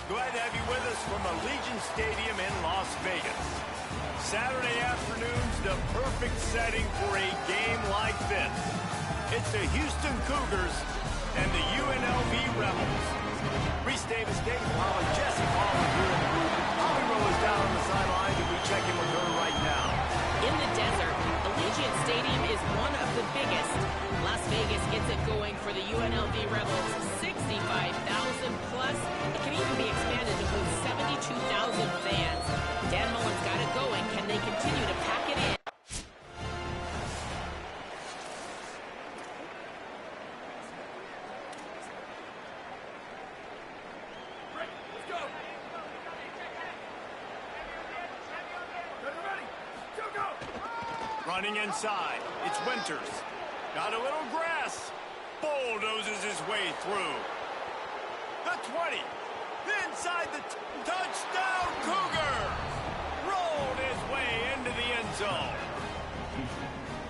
Glad to have you with us from Allegiant Stadium in Las Vegas. Saturday afternoon's the perfect setting for a game like this. It's the Houston Cougars and the UNLV Rebels. Reese Davis, Dave Pollard, Jesse Pollard here in the booth. Holly Rowe is down on the sideline, and we check in with her right now. In the desert, Allegiant Stadium is one of the biggest. Las Vegas gets it going for the UNLV Rebels. 65,000 plus. It can even be expanded to hold 72,000 fans. Dan Mullen's got it going. Can they continue to pack it in? Running inside, it's Winters. Got a little grass. Bulldozes his way through. The 20. Inside the touchdown, Cougar! Rolled his way into the end zone.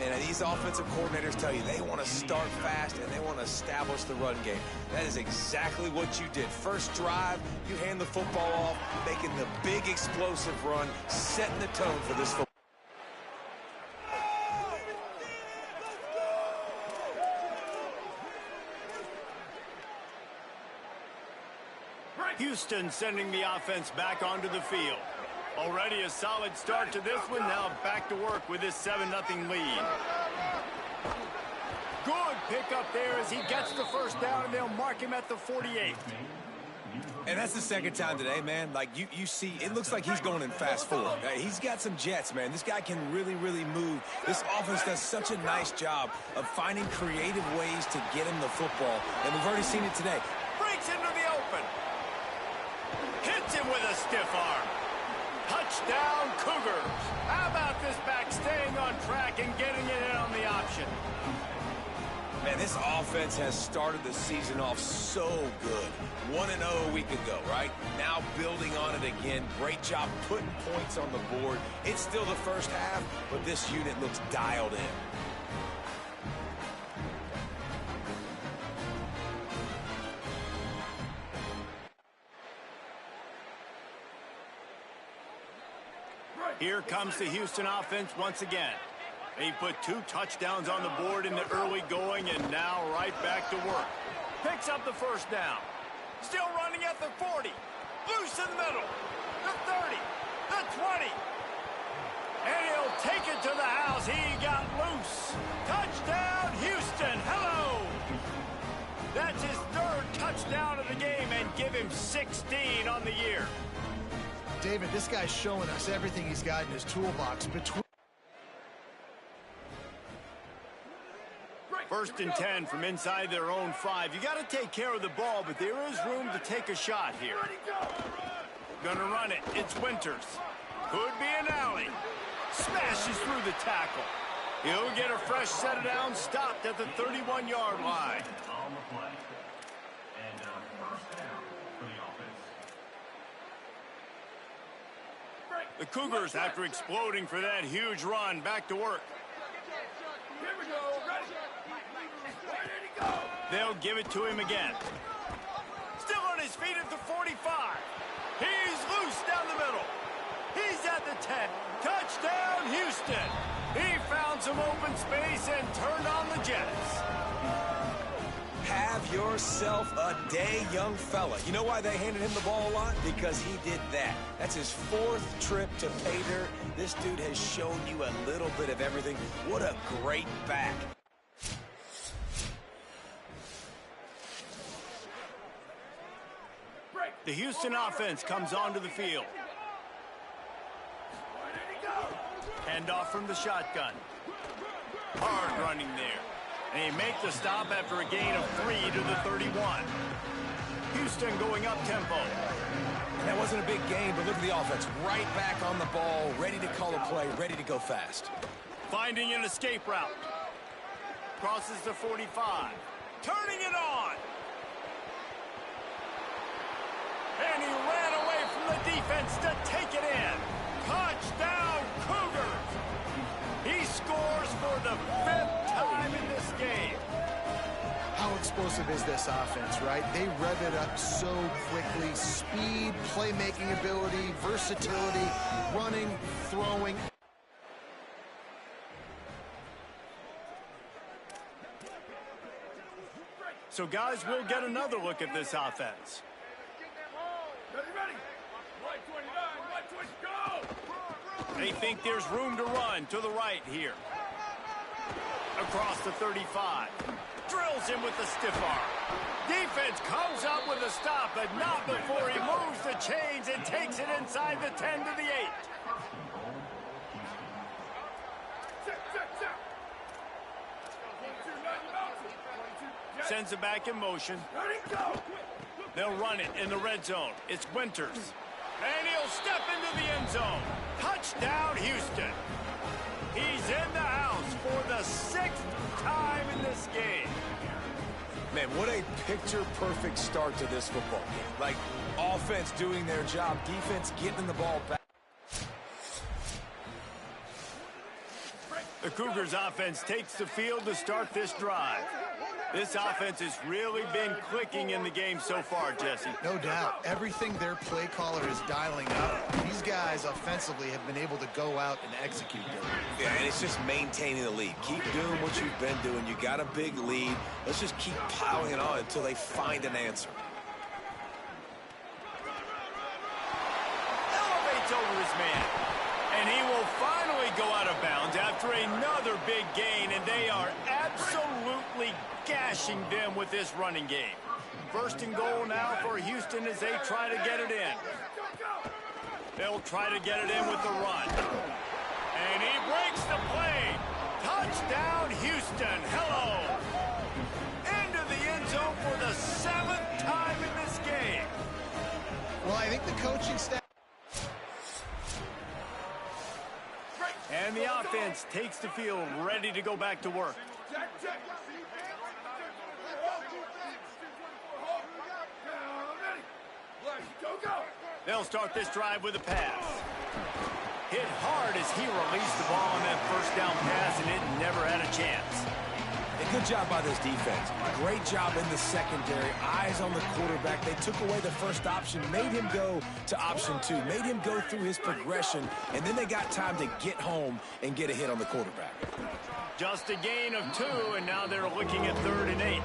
And these offensive coordinators tell you they want to start fast and they want to establish the run game. That is exactly what you did. First drive, you hand the football off, making the big explosive run, setting the tone for this football. Houston sending the offense back onto the field. Already a solid start to this one. Now back to work with this 7-0 lead. Good pickup there as he gets the first down, and they'll mark him at the 48. And that's the second time today, man. Like, you see, it looks like he's going in fast forward. He's got some jets, man. This guy can really, really move. This offense does such a nice job of finding creative ways to get him the football. And we've already seen it today. Breaks into the open. Hits him with a stiff arm. Touchdown, Cougars. How about this back staying on track and getting it in on the option? Man, this offense has started the season off so good. 1-0 a week ago, right? Now building on it again. Great job putting points on the board. It's still the first half, but this unit looks dialed in. Here comes the Houston offense once again. They put 2 touchdowns on the board in the early going, and now right back to work. Picks up the first down. Still running at the 40. Loose in the middle. The 30. The 20. And he'll take it to the house. He got loose. Touchdown, Houston. Hello. That's his 3rd touchdown of the game, and give him 16 on the year. David, this guy's showing us everything he's got in his toolbox. First and 10 from inside their own 5. You got to take care of the ball, but there is room to take a shot here. Gonna run it. It's Winters. Could be an alley. Smashes through the tackle. He'll get a fresh set of downs, stopped at the 31-yard line. On the play. And first down for the offense. The Cougars, after exploding for that huge run, back to work. Here we go. Ready. Where did he go? They'll give it to him again. Still on his feet at the 45. He's loose down the middle. He's at the 10. Touchdown, Houston. He found some open space and turned on the Jets. Have yourself a day, young fella. You know why they handed him the ball a lot? Because he did that. That's his 4th trip to pay dirt. This dude has shown you a little bit of everything. What a great back. The Houston offense comes onto the field. Handoff from the shotgun. Hard running there. And they make the stop after a gain of 3 to the 31. Houston going up tempo. And that wasn't a big gain, but look at the offense. Right back on the ball, ready to call a play, ready to go fast. Finding an escape route. Crosses the 45. Turning it on. And he ran away from the defense to take it in. Touchdown, Cougars. He scores for the 5th time in this game. How explosive is this offense, right? They rev it up so quickly. Speed, playmaking ability, versatility, running, throwing. So, guys, we'll get another look at this offense. They think there's room to run to the right here. Across the 35. Drills him with the stiff arm. Defense comes up with a stop, but not before he moves the chains and takes it inside the 10 to the 8. Sends it back in motion. They'll run it in the red zone. It's Winters. And he'll step into the end zone. Touchdown, Houston. He's in the house for the 6th time in this game. Man, what a picture-perfect start to this football game. Like, offense doing their job, defense getting the ball back. The Cougars offense takes the field to start this drive. This offense has really been clicking in the game so far, Jesse. No doubt. Everything their play caller is dialing up. These guys offensively have been able to go out and execute them. Yeah, and it's just maintaining the lead. Keep doing what you've been doing. You got a big lead. Let's just keep plowing it on until they find an answer. Elevates over his man. And he will finally go out of bounds after another big gain, and they are absolutely gashing them with this running game. 1st and goal now for Houston as they try to get it in. They'll try to get it in with the run. And he breaks the play. Touchdown, Houston. Hello. Into the end zone for the 7th time in this game. Well, I think the coaching staff... And the offense takes the field, ready to go back to work. They'll start this drive with a pass. Hit hard as he released the ball on that 1st down pass, and it never had a chance. And good job by this defense. Great job in the secondary. Eyes on the quarterback. They took away the first option, made him go to option 2, made him go through his progression, and then they got time to get home and get a hit on the quarterback. Just a gain of 2, and now they're looking at 3rd and 8.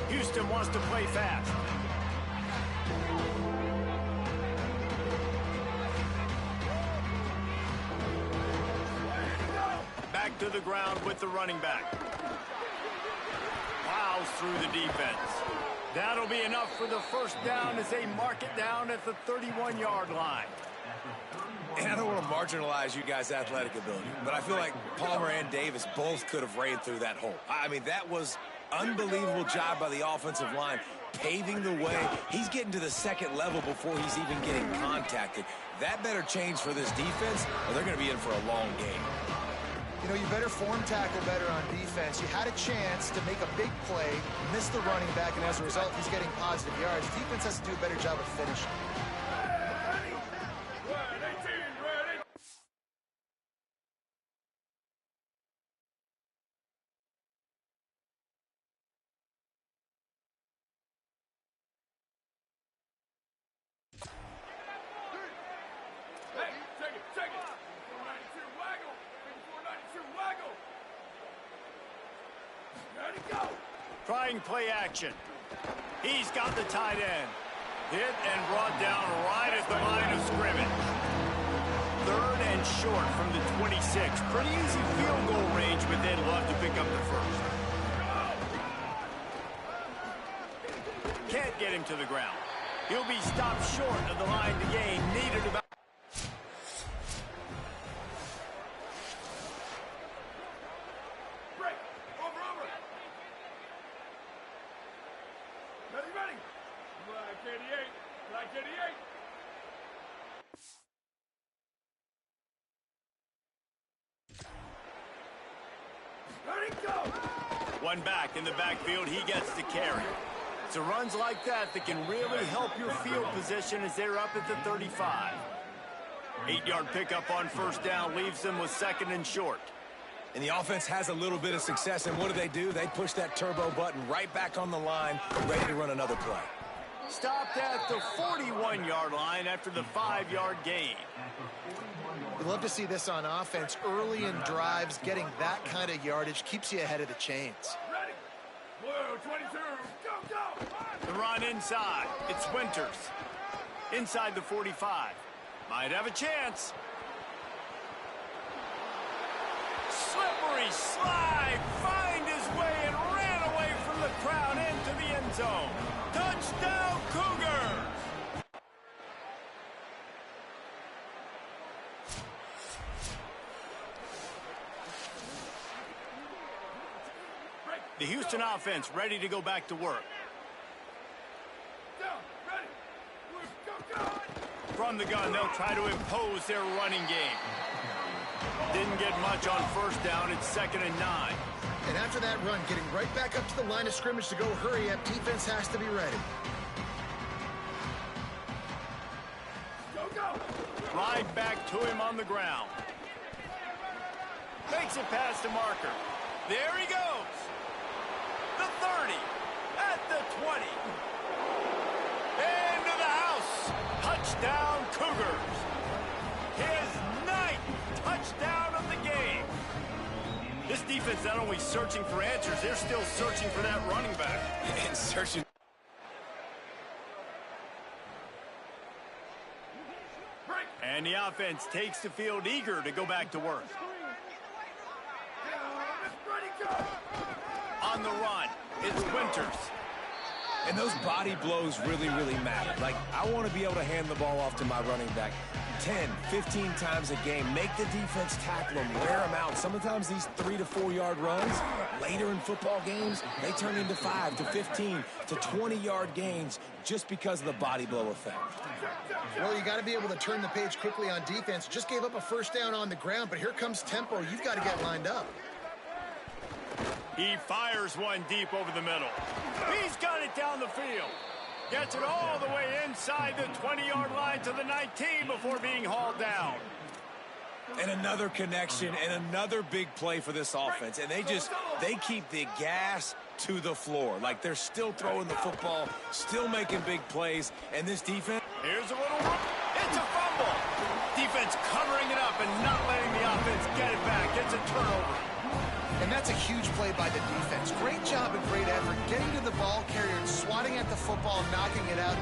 Houston wants to play fast. Back to the ground with the running back. Plows through the defense. That'll be enough for the 1st down as they mark it down at the 31-yard line. And I don't want to marginalize you guys' athletic ability, but I feel like Palmer and Davis both could have ran through that hole. I mean, that was unbelievable job by the offensive line, paving the way. He's getting to the 2nd level before he's even getting contacted. That better change for this defense, or they're going to be in for a long game. You know, you better form tackle better on defense. You had a chance to make a big play, missed the running back, and as a result, he's getting positive yards. Defense has to do a better job of finishing. Trying play action. He's got the tight end. Hit and brought down right at the line of scrimmage. 3rd and short from the 26. Pretty easy field goal range, but they'd love to pick up the 1st. Can't get him to the ground. He'll be stopped short of the line to gain. Needed about... One back in the backfield, he gets the carry. It's runs like that that can really help your field position as they're up at the 35. 8-yard pickup on 1st down leaves them with 2nd and short. And the offense has a little bit of success, and what do? They push that turbo button right back on the line, ready to run another play. Stopped at the 41-yard line after the 5-yard gain. You love to see this on offense. Early in drives, getting that kind of yardage keeps you ahead of the chains. Ready. Blue 22. Go, go. The run inside. It's Winters. Inside the 45. Might have a chance. Slippery slide. Find his way and ran away from the crowd into the end zone. Touchdown, Cougars! The Houston offense ready to go back to work. Down. Ready. Go, go. From the gun, they'll try to impose their running game. Didn't get much on first down. It's 2nd and 9. And after that run, getting right back up to the line of scrimmage to go hurry up, defense has to be ready. Go, go. Right back to him on the ground. Makes it past the marker. There he goes. The 30. At the 20. Into the house. Touchdown, Cougars. His 9th touchdown of the game. This defense not only searching for answers, they're still searching for that running back. And searching. And the offense takes the field eager to go back to work. Ready, go. On the run, it's Winters. And those body blows really matter. Like, I want to be able to hand the ball off to my running back 10, 15 times a game. Make the defense tackle them, wear them out. Sometimes these 3 to 4 yard runs, later in football games, they turn into 5 to 15 to 20-yard gains just because of the body blow effect. Well, you got to be able to turn the page quickly on defense. Just gave up a first down on the ground, but here comes tempo. You've got to get lined up. He fires one deep over the middle. He's got it down the field. Gets it all the way inside the 20-yard line to the 19 before being hauled down. And another connection and another big play for this offense. And they keep the gas to the floor. Like, they're still throwing the football, still making big plays. And this defense... Here's a little run. It's a fumble. Defense covering it up and not letting the offense get it back. It's a turnover. And that's a huge play by the defense. Great job and great effort getting to the ball carrier and swatting at the football, knocking it out.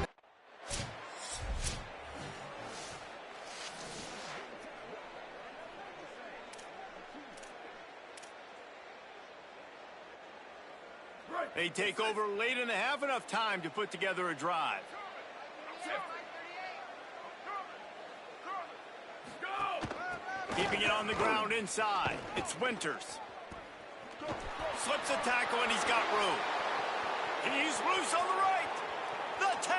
They take over late in the half, enough time to put together a drive. Keeping it on the ground inside. It's Winters. Slips a tackle and he's got room. He's loose on the right. The 10.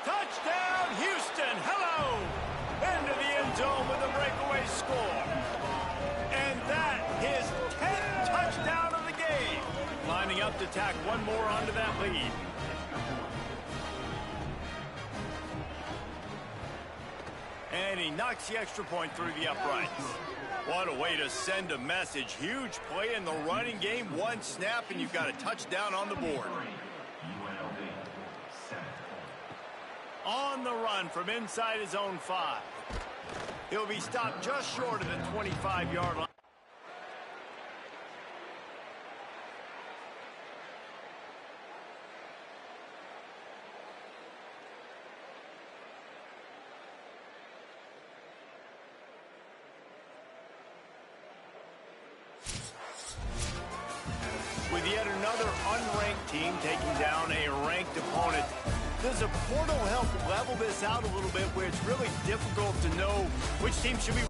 Touchdown, Houston. Hello. Into the end zone with a breakaway score. And that his 10th touchdown of the game. Lining up to tack one more onto that lead. And he knocks the extra point through the uprights. What a way to send a message. Huge play in the running game. One snap, and you've got a touchdown on the board. On the run from inside his own 5. He'll be stopped just short of the 25-yard line. With yet another unranked team taking down a ranked opponent, does a portal help level this out a little bit where it's really difficult to know which team should be...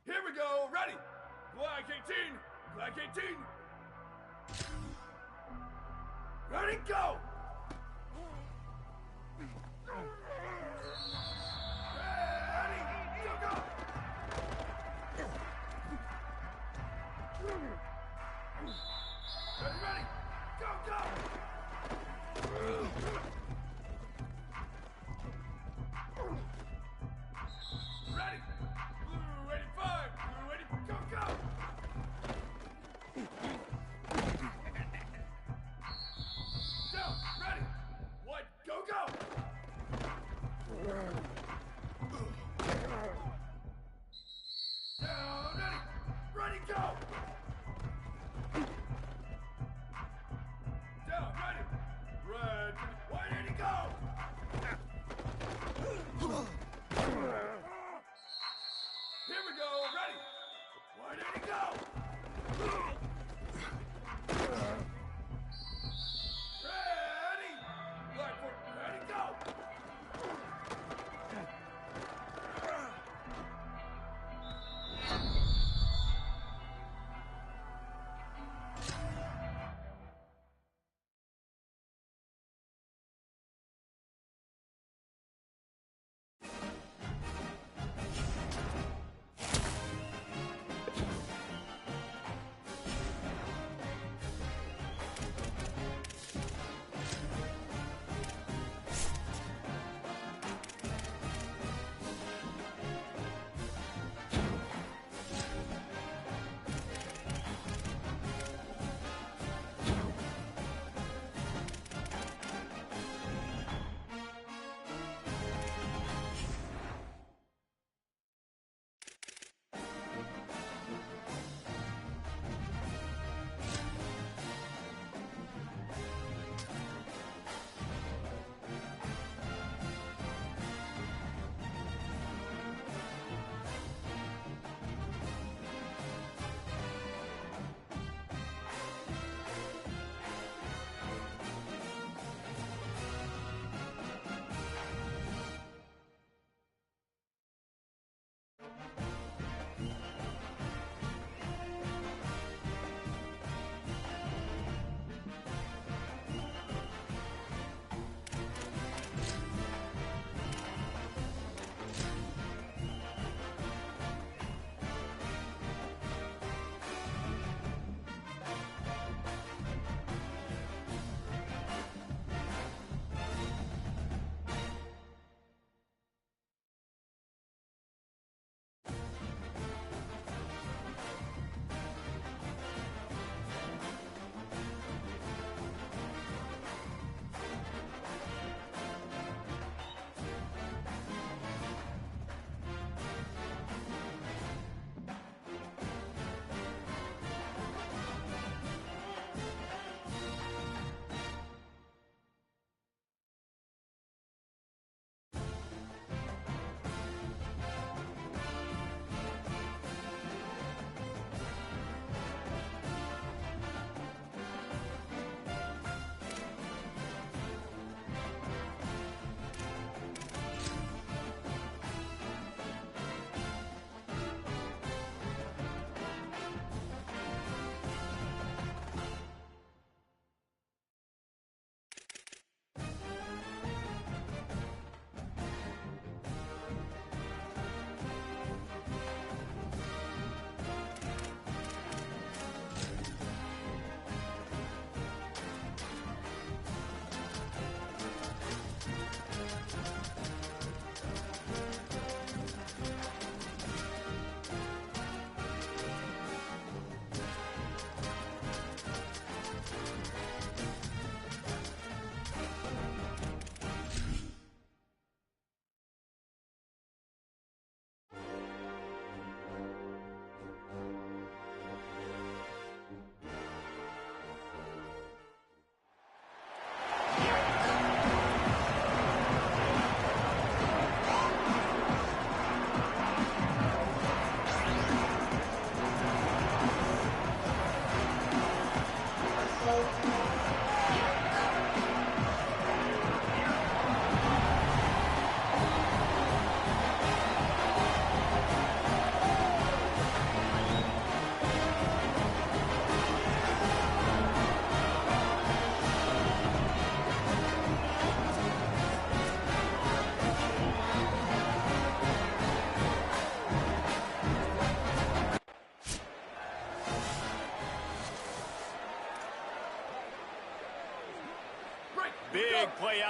Here we go, ready! Black 18! Black 18! Ready, go! Ready, go, go! Ready, go, go! Ready! Blue 85! Blue 80, go, go! Down, ready! White, go, go! Down, ready! Ready, go! Down, ready! Red, white, 80, go! Here we go, ready! White, 80, go! Ready! Black, ready, go!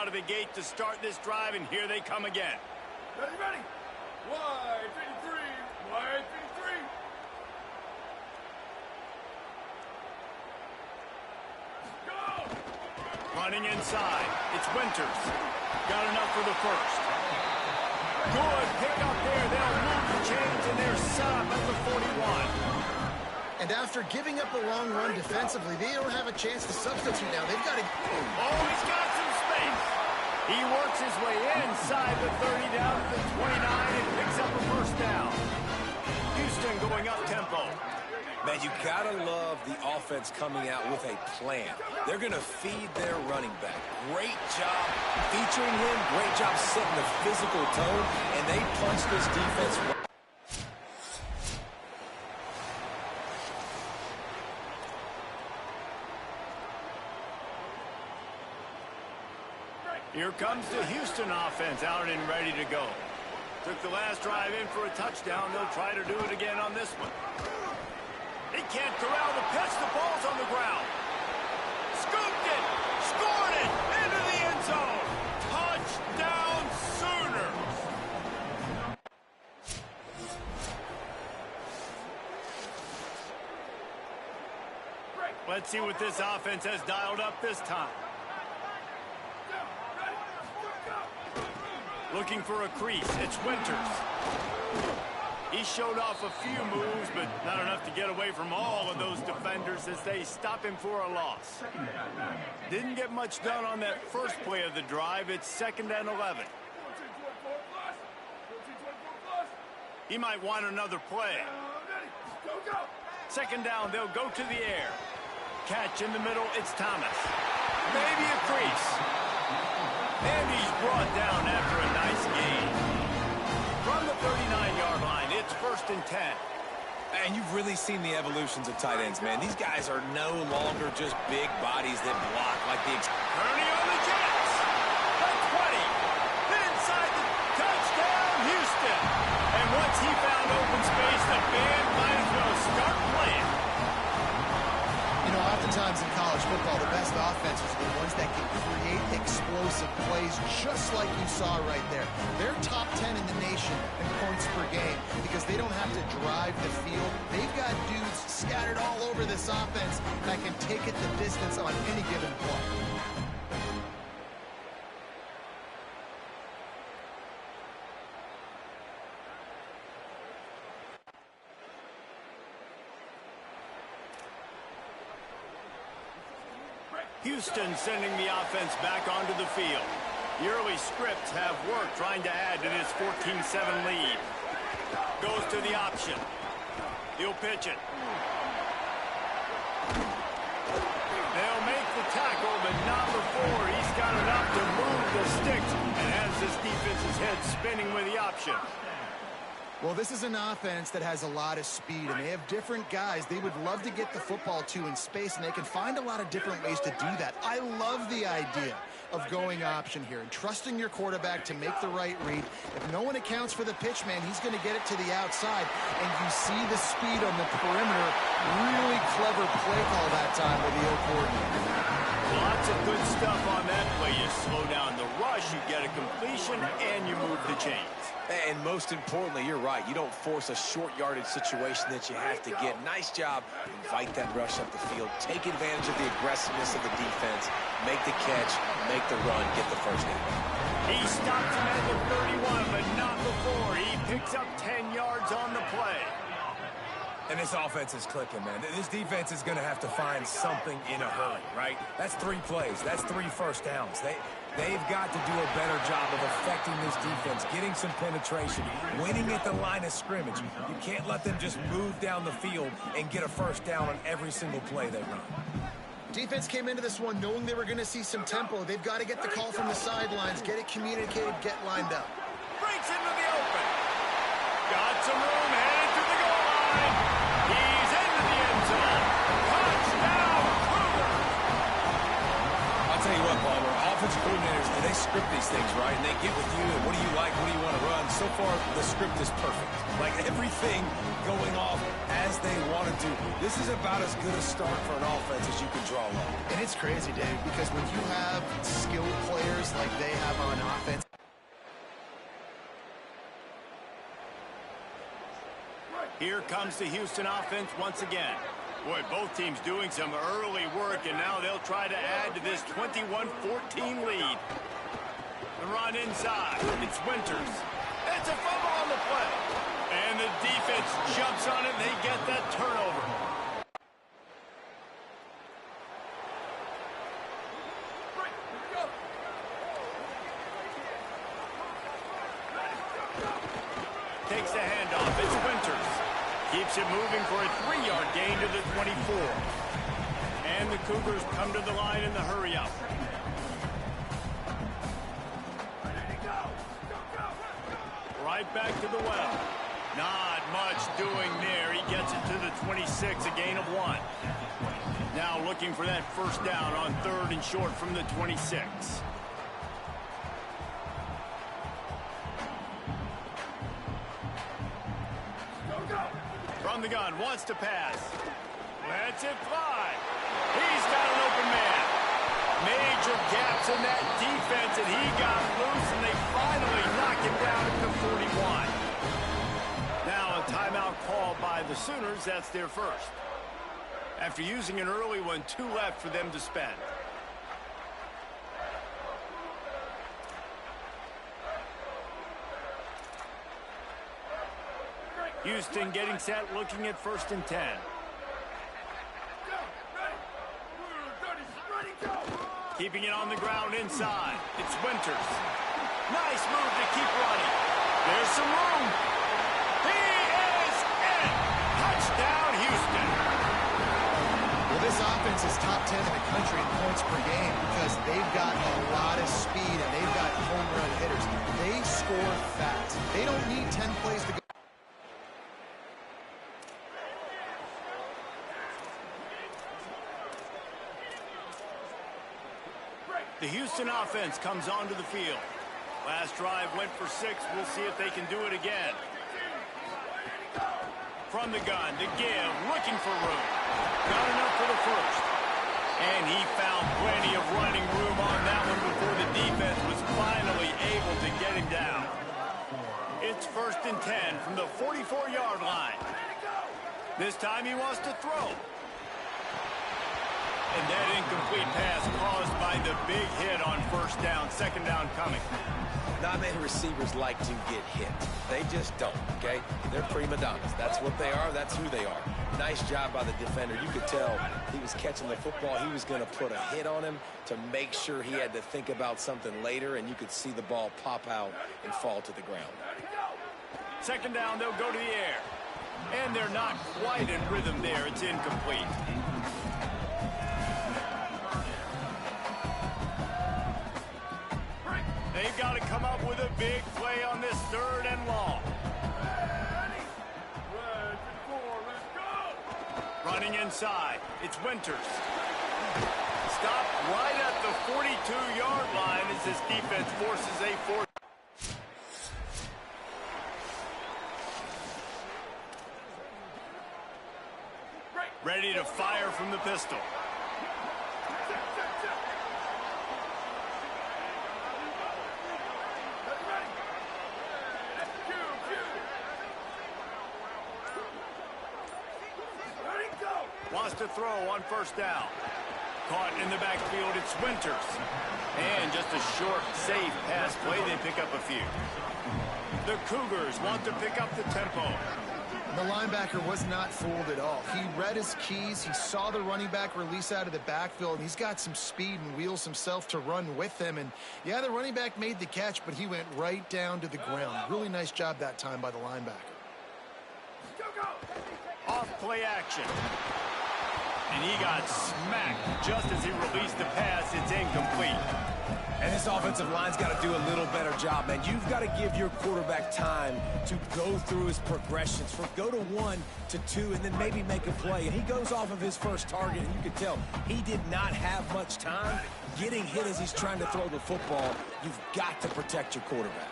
out of the gate to start this drive, and here they come again. Ready, ready. Wide 53. Wide 53. Go! Running inside. It's Winters. Got enough for the first. Good pick up there. They'll move the chains, and they're set up at the 41. And after giving up a long run defensively, they don't have a chance to substitute now. They've got to... Oh, he's got some space. He works his way inside the 30 down to the 29 and picks up a first down. Houston going up tempo. Man, you gotta love the offense coming out with a plan. They're gonna feed their running back. Great job featuring him. Great job setting the physical tone, and they punched this defense. Here comes the Houston offense out and ready to go. Took the last drive in for a touchdown. They'll try to do it again on this one. He can't corral the pitch. The ball's on the ground. Scooped it. Scored it. Into the end zone. Touchdown Sooners. Let's see what this offense has dialed up this time. Looking for a crease. It's Winters. He showed off a few moves, but not enough to get away from all of those defenders as they stop him for a loss. Didn't get much done on that first play of the drive. It's 2nd and 11. He might want another play. 2nd down, they'll go to the air. Catch in the middle, it's Thomas. Maybe a crease. And he's brought down after a nice gain. From the 39-yard line, it's 1st and 10. And you've really seen the evolutions of tight ends, man. These guys are no longer just big bodies that block like the... Ernie on the Jets. The 20. Inside the touchdown, Houston. And once he found open space, the band might as well start playing. You know, oftentimes in college football, the best offenses are the ones that can create explosive plays just like you saw right there. They're top 10 in the nation in points per game because they don't have to drive the field. They've got dudes scattered all over this offense that can take it the distance on any given play. Houston sending the offense back onto the field. The early scripts have worked trying to add to this 14-7 lead. Goes to the option. He'll pitch it. They'll make the tackle, but not before he's got enough to move the sticks and has this defense's head spinning with the option. Well, this is an offense that has a lot of speed, and they have different guys they would love to get the football to in space, and they can find a lot of different ways to do that. I love the idea of going option here and trusting your quarterback to make the right read. If no one accounts for the pitch, man, he's going to get it to the outside, and you see the speed on the perimeter. Really clever play call that time by the O coordinator. Lots of good stuff on that play. You slow down the rush, you get a completion, and you move the chains. And most importantly, you're right. You don't force a short yardage situation that you have to get. Nice job. Invite that rush up the field. Take advantage of the aggressiveness of the defense. Make the catch. Make the run. Get the first down. He stops him at the 31, but not before. He picks up 10 yards on the play. And this offense is clicking, man. This defense is going to have to find something in a hurry, right? That's 3 plays. That's 3 first downs. They've got to do a better job of affecting this defense, getting some penetration, winning at the line of scrimmage. You can't let them just move down the field and get a first down on every single play they run. Defense came into this one knowing they were going to see some tempo. They've got to get the call from the sidelines, get it communicated, get lined up. Breaks into the open. Got some room, headed to the goal line. He's into the end zone. Touchdown, Cougars. I'll tell you what, Palmer, offensive coordinators, they script these things, right? And they get with you, and what do you like, what do you want to run? So far, the script is perfect. Like, everything going off as they want to do. This is about as good a start for an offense as you can draw up. And it's crazy, Dave, because when you have skilled players like they have on offense, here comes the Houston offense once again. Boy, both teams doing some early work, and now they'll try to add to this 21-14 lead. The run inside. It's Winters. It's a fumble on the play. And the defense jumps on it, and they get that turnover. Takes the handoff. It's Winters. Keeps it moving for a 3-yard gain to the 24. And the Cougars come to the line in the hurry-up. Right back to the well. Not much doing there. He gets it to the 26, a gain of 1. Now looking for that first down on 3rd and short from the 26. From the gun, wants to pass. Lets it fly. He's got an open man. Major gaps in that defense, and he got loose, and they finally knock him down at the 41. Now a timeout called by the Sooners. That's their first. After using an early one, 2 left for them to spend. Houston getting set, looking at 1st and 10. Keeping it on the ground inside. It's Winters. Nice move to keep running. There's some room. He is in. Touchdown, Houston. well, this offense is top 10 in the country in points per game because they've got a lot of speed and they've got home run hitters. They score fast. They don't need 10 plays to go. The Houston offense comes onto the field. Last drive went for 6. We'll see if they can do it again. From the gun, to give, looking for room. Not enough for the first. And he found plenty of running room on that one before the defense was finally able to get him down. It's 1st and 10 from the 44-yard line. This time he wants to throw. And that incomplete pass caused by the big hit on 1st down, 2nd down coming. Not many receivers like to get hit. They just don't, okay? They're prima donnas. That's what they are. That's who they are. Nice job by the defender. You could tell he was catching the football. He was going to put a hit on him to make sure he had to think about something later, and you could see the ball pop out and fall to the ground. 2nd down, they'll go to the air. And they're not quite in rhythm there. It's incomplete. They've got to come up with a big play on this 3rd and long. Running inside. It's Winters. Stopped right at the 42-yard line as this defense forces a 4th. Ready to fire from the pistol. Wants to throw on 1st down. Caught in the backfield, it's Winters. And just a short, safe pass play, they pick up a few. The Cougars want to pick up the tempo. The linebacker was not fooled at all. He read his keys. He saw the running back release out of the backfield, and he's got some speed and wheels himself to run with him. And, yeah, the running back made the catch, but he went right down to the ground. Really nice job that time by the linebacker. Off play action. And he got smacked just as he released the pass. It's incomplete. And this offensive line's got to do a little better job, man. You've got to give your quarterback time to go through his progressions, from go to 1 to 2, and then maybe make a play. And he goes off of his first target, and you can tell he did not have much time getting hit as he's trying to throw the football. You've got to protect your quarterback.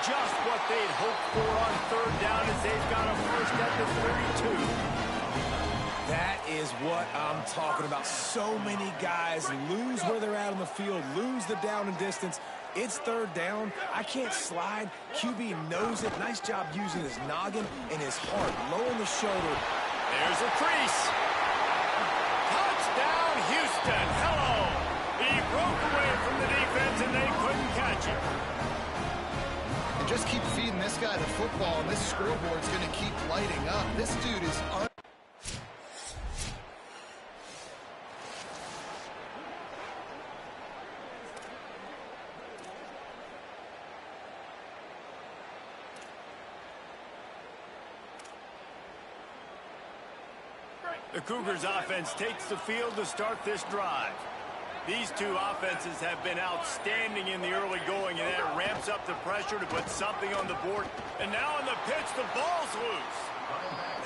Just what they'd hoped for on third down as they've got a first at the 32. That is what I'm talking about. So many guys lose where they're at on the field, lose the down and distance. It's third down. I can't slide. QB knows it. Nice job using his noggin and his heart, low in the shoulder. There's a crease. Touchdown, Houston. Hello. He broke away from the defense, and they couldn't catch him. And just keep feeding this guy the football, and this scoreboard's going to keep lighting up. This dude is The Cougars offense takes the field to start this drive. These two offenses have been outstanding in the early going, and that ramps up the pressure to put something on the board. And now in the pitch, the ball's loose.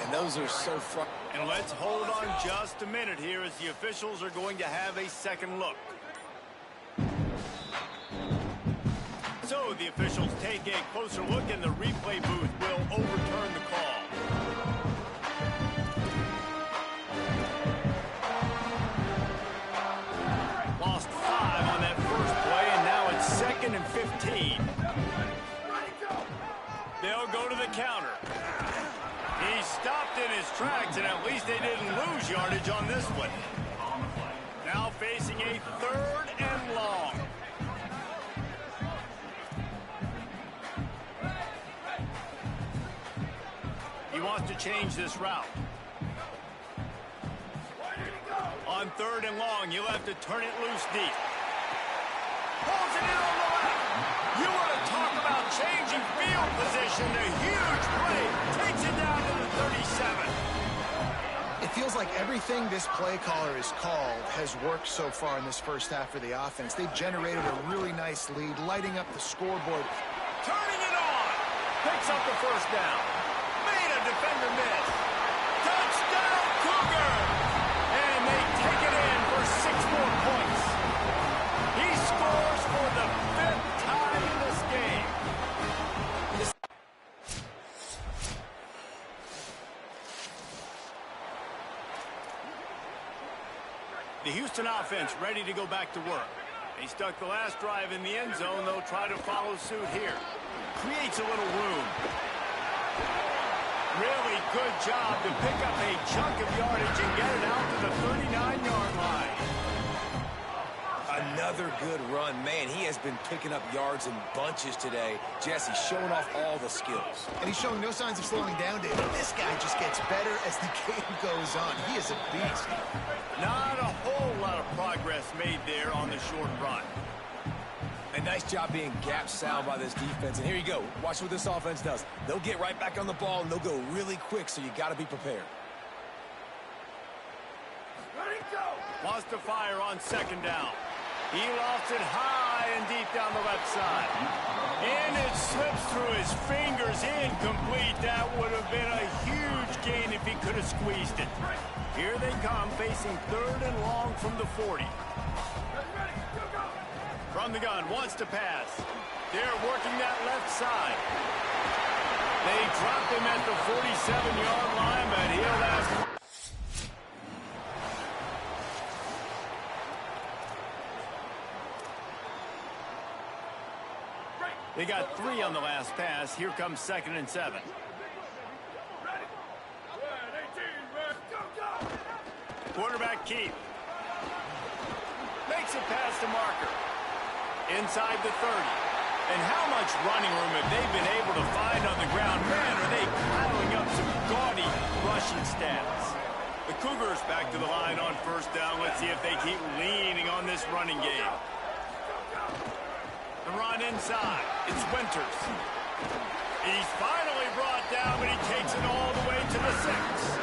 And those are so fun. And let's hold on just a minute here as the officials are going to have a second look. So the officials take a closer look, and the replay booth will overturn the call. Lost 5 on that first play, and now it's 2nd and 15. They'll go to the counter. He stopped in his tracks, and at least they didn't lose yardage on this one. Now facing a 3rd and long. He wants to change this route. On 3rd and long, you'll have to turn it loose deep. Pulls it in on the left. You want to talk about changing field position. A huge play. Takes it down to the 37. It feels like everything this play caller has called has worked so far in this first half for the offense. They've generated a really nice lead, lighting up the scoreboard. Turning it on. Picks up the first down. Made a defender miss. Touchdown, Cougar. And they take it in for 6 more points. He scores for the 5th time in this game. The Houston offense ready to go back to work. They stuck the last drive in the end zone. They'll try to follow suit here. Creates a little room. Really good job to pick up a chunk of yardage and get it out to the 39-yard line. Another good run. Man, he has been picking up yards in bunches today. Jesse showing off all the skills. And he's showing no signs of slowing down, David. This guy just gets better as the game goes on. He is a beast. Not a whole lot of progress made there on the short run. A nice job being gap sound by this defense. And here you go. Watch what this offense does. They'll get right back on the ball, and they'll go really quick, so you got to be prepared. Ready, go! Wants to fire on 2nd down. He lofts it high and deep down the left side. And it slips through his fingers. Incomplete. That would have been a huge gain if he could have squeezed it. Here they come, facing 3rd and long from the 40. From the gun, wants to pass. They're working that left side. They dropped him at the 47-yard line, but he'll ask. They got 3 on the last pass. Here comes 2nd and 7. Quarterback keep. Makes it past the marker. Inside the 30. And how much running room have they been able to find on the ground? Man, are they piling up some gaudy rushing stats. The Cougars back to the line on 1st down. Let's see if they keep leaning on this running game. The run inside. It's Winters. He's finally brought down, but he takes it all the way to the 6.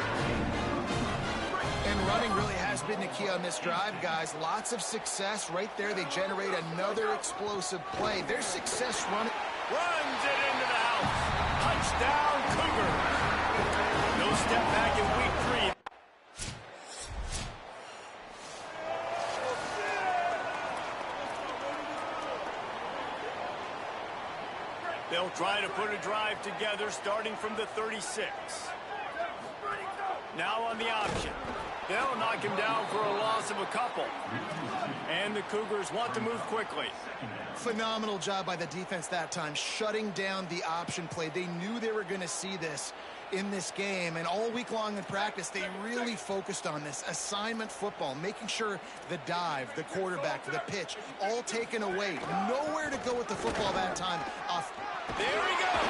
running really has been the key on this drive, guys. Lots of success right there. They generate another explosive play. Their success running. Runs it into the house. Touchdown, Cougars. No step back in week 3. They'll try to put a drive together starting from the 36. Now on the option. They'll knock him down for a loss of a couple. And the Cougars want to move quickly. Phenomenal job by the defense that time, shutting down the option play. They knew they were going to see this in this game, and all week long in practice, they really focused on this assignment football, making sure the dive, the quarterback, the pitch, all taken away. Nowhere to go with the football that time. There he goes.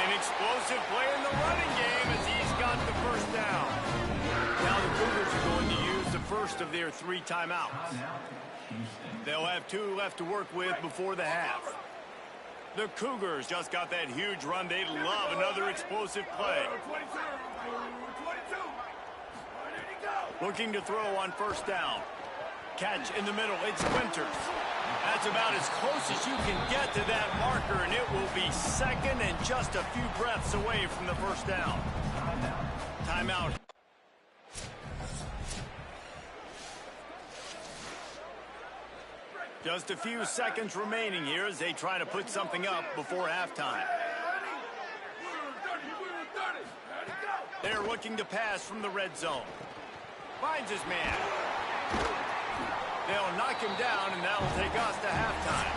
An explosive play in the running game as he's got the first down. Now the Cougars are going to use the first of their 3 timeouts. They'll have 2 left to work with before the half. The Cougars just got that huge run. They love another explosive play. Looking to throw on first down. Catch in the middle. It's Winters. That's about as close as you can get to that marker, and it will be second and just a few breaths away from the first down. Timeout. Just a few seconds remaining here as they try to put something up before halftime. They're looking to pass from the red zone. Finds his man. They'll knock him down, and that'll take us to halftime.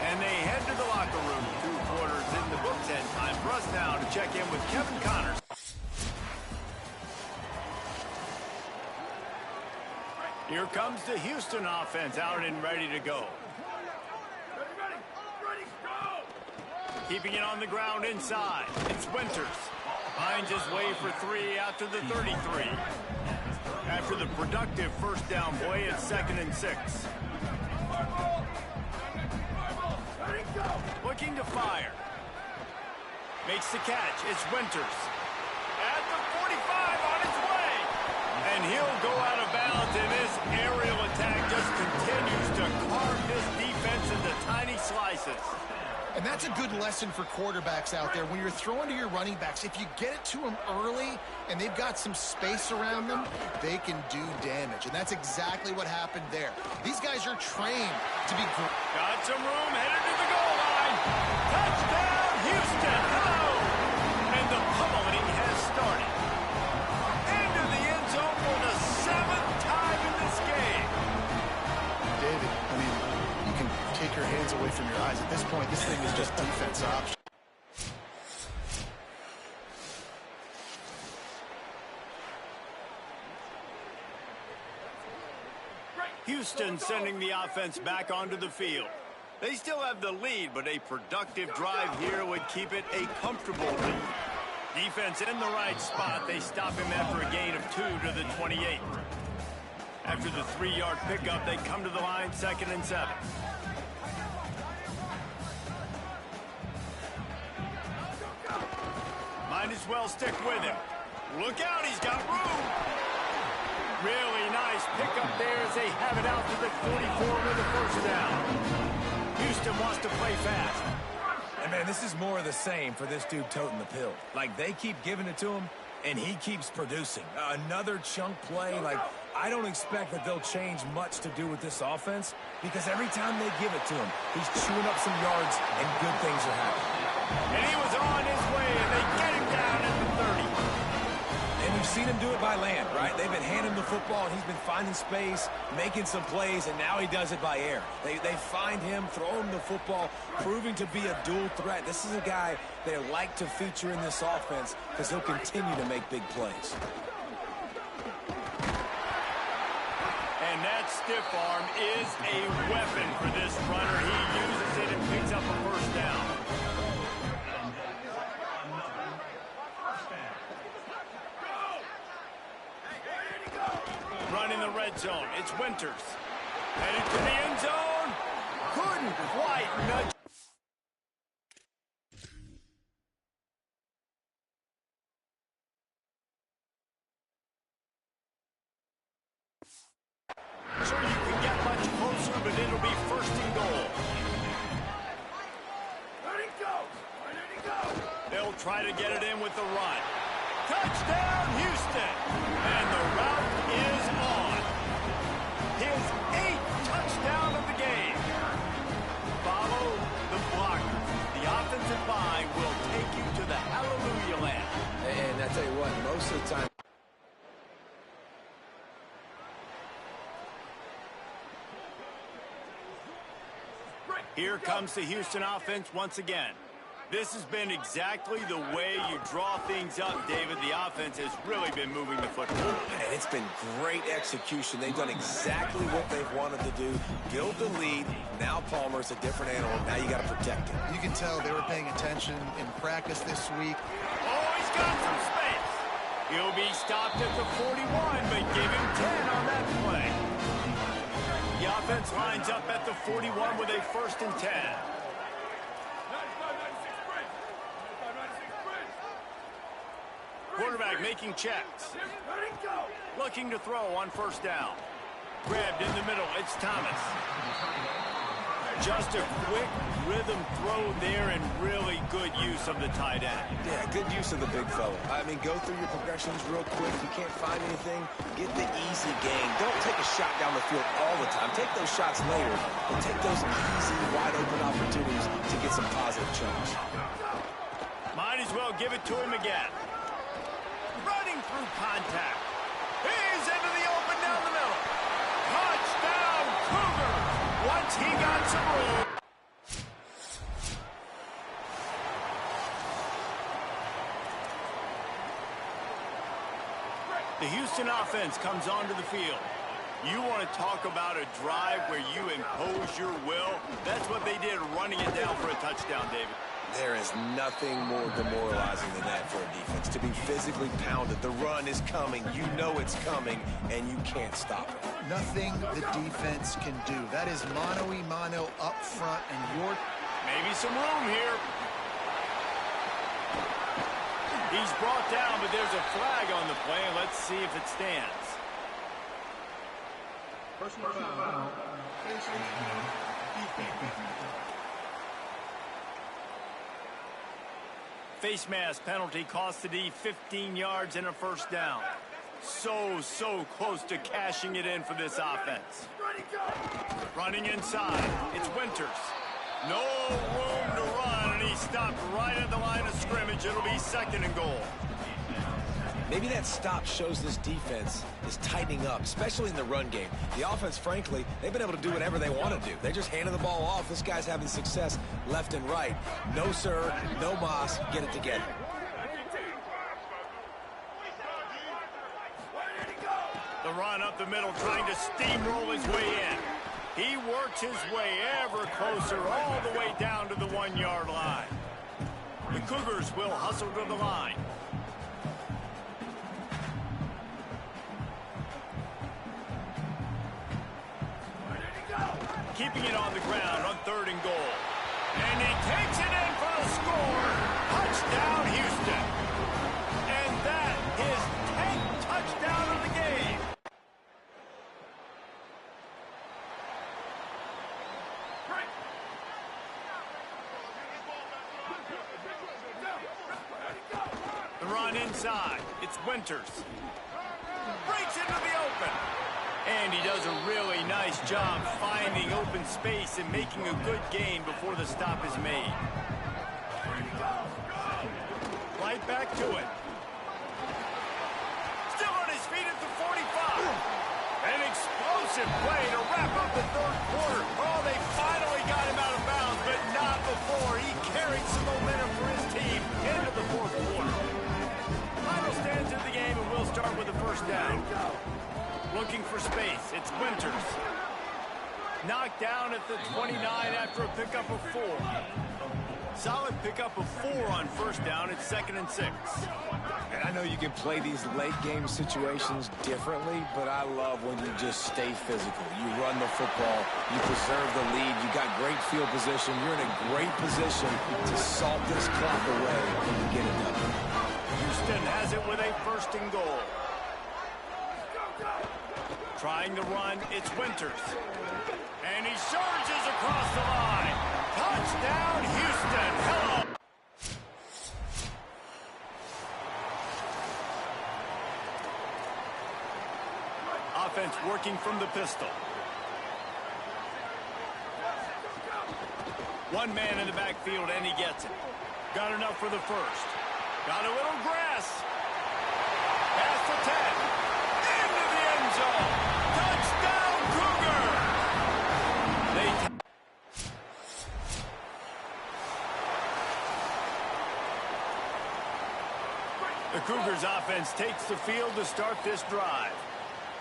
And they head to the locker room. 2 quarters in the books, and time for us now to check in with Kevin Connors. Here comes the Houston offense out and ready to go. Ready, go! Keeping it on the ground inside. It's Winters. Finds his way for 3 out to the 33. After the productive first down play, it's 2nd and 6. Looking to fire. Makes the catch. It's Winters. At the 45 on its way. And he'll go out of bounds, and this aerial attack just continues to carve this defense into tiny slices. And that's a good lesson for quarterbacks out there. When you're throwing to your running backs, if you get it to them early and they've got some space around them, they can do damage. And that's exactly what happened there. These guys are trained to be great. Got some room, headed to the goal line. Touchdown, Houston. Hello. And the pummeling has started. Into the end zone for the 7th time in this game. David, I mean, you can take your hands away from your eyes. At this point, this thing is just defense option. Houston sending the offense back onto the field. They still have the lead, but a productive drive here would keep it a comfortable lead. Defense in the right spot. They stop him after a gain of 2 to the 28. After the 3-yard pickup, they come to the line 2nd and 7. Might as well stick with him. Look out, he's got room. Really nice pickup there as they have it out to the 44 with the first down. Houston wants to play fast. And, man, this is more of the same for this dude toting the pill. Like, they keep giving it to him, and he keeps producing. Another chunk play. Like, I don't expect that they'll change much to do with this offense because every time they give it to him, he's chewing up some yards, and good things are happening. And he was on his way, and they get him down at the 30. And we've seen him do it by land, right? They've been handing him the football, and he's been finding space, making some plays, and now he does it by air. They find him, throw him the football, proving to be a dual threat. This is a guy they like to feature in this offense because he'll continue to make big plays. And that stiff arm is a weapon for this runner. He uses it and picks up a first down. Run in the red zone. It's Winters. Headed to the end zone. Couldn't quite nudge. He'll try to get it in with the run. Touchdown, Houston! And the route is on. His 8th touchdown of the game. Follow the blockers. The offensive line will take you to the hallelujah land. And I tell you what, most of the time. Here comes the Houston offense once again. This has been exactly the way you draw things up, David. The offense has really been moving the football. And it's been great execution. They've done exactly what they've wanted to do. Build the lead. Now Palmer's a different animal. Now you got to protect him. You can tell they were paying attention in practice this week. Oh, he's got some space. He'll be stopped at the 41, but give him 10 on that play. The offense lines up at the 41 with a 1st and 10. Quarterback making checks. Looking to throw on 1st down. Grabbed in the middle. It's Thomas. Just a quick rhythm throw there and really good use of the tight end. Yeah, good use of the big fella. I mean, go through your progressions real quick. You can't find anything, get the easy gain. Don't take a shot down the field all the time. Take those shots later, but take those easy, wide-open opportunities to get some positive chunks. Might as well give it to him again. Running through contact. He's into the open down the middle. Touchdown, Cougars! Once he got some room. The Houston offense comes onto the field. You want to talk about a drive where you impose your will? That's what they did, running it down for a touchdown, David. There is nothing more demoralizing than that for a defense. To be physically pounded. The run is coming. You know it's coming, and you can't stop it. Nothing the defense can do. That is mano-a-mano up front, and you're... Maybe some room here. He's brought down, but there's a flag on the play. Let's see if it stands. Personal foul. Face mask penalty cost the D 15 yards and a 1st down. So close to cashing it in for this offense. Running inside, it's Winters. No room to run, and he stopped right at the line of scrimmage. It'll be 2nd and goal. Maybe that stop shows this defense is tightening up, especially in the run game. The offense, frankly, they've been able to do whatever they want to do. They just handed the ball off. This guy's having success left and right. No, sir. No, Moss. Get it together. The run up the middle, trying to steamroll his way in. He works his way ever closer, all the way down to the 1-yard line. The Cougars will hustle to the line. Keeping it on the ground on 3rd and goal. And he takes it in for the score. Touchdown, Houston. And that is 10th touchdown of the game. The run inside. It's Winters. Breaks into the open. And he does a really nice job finding open space and making a good gain before the stop is made. Right back to it. Still on his feet at the 45. An explosive play to wrap up the 3rd quarter. Oh, they finally got him out of bounds, but not before. He carried some momentum for his team into the 4th quarter. Final stands of the game, and we'll start with the 1st down. Looking for space. It's Winters. Knocked down at the 29 after a pickup of 4. Solid pickup of 4 on 1st down. It's 2nd and 6. And I know you can play these late-game situations differently, but I love when you just stay physical. You run the football. You preserve the lead. You got great field position. You're in a great position to salt this clock away and get it done. Houston has it with a 1st and goal. Trying to run, it's Winters. And he surges across the line. Touchdown, Houston. Hello. offense working from the pistol. One man in the backfield, and he gets it. Got enough for the first. Got a little grass. Past the 10. Into the end zone. Touchdown, Cougar! The Cougars offense takes the field to start this drive.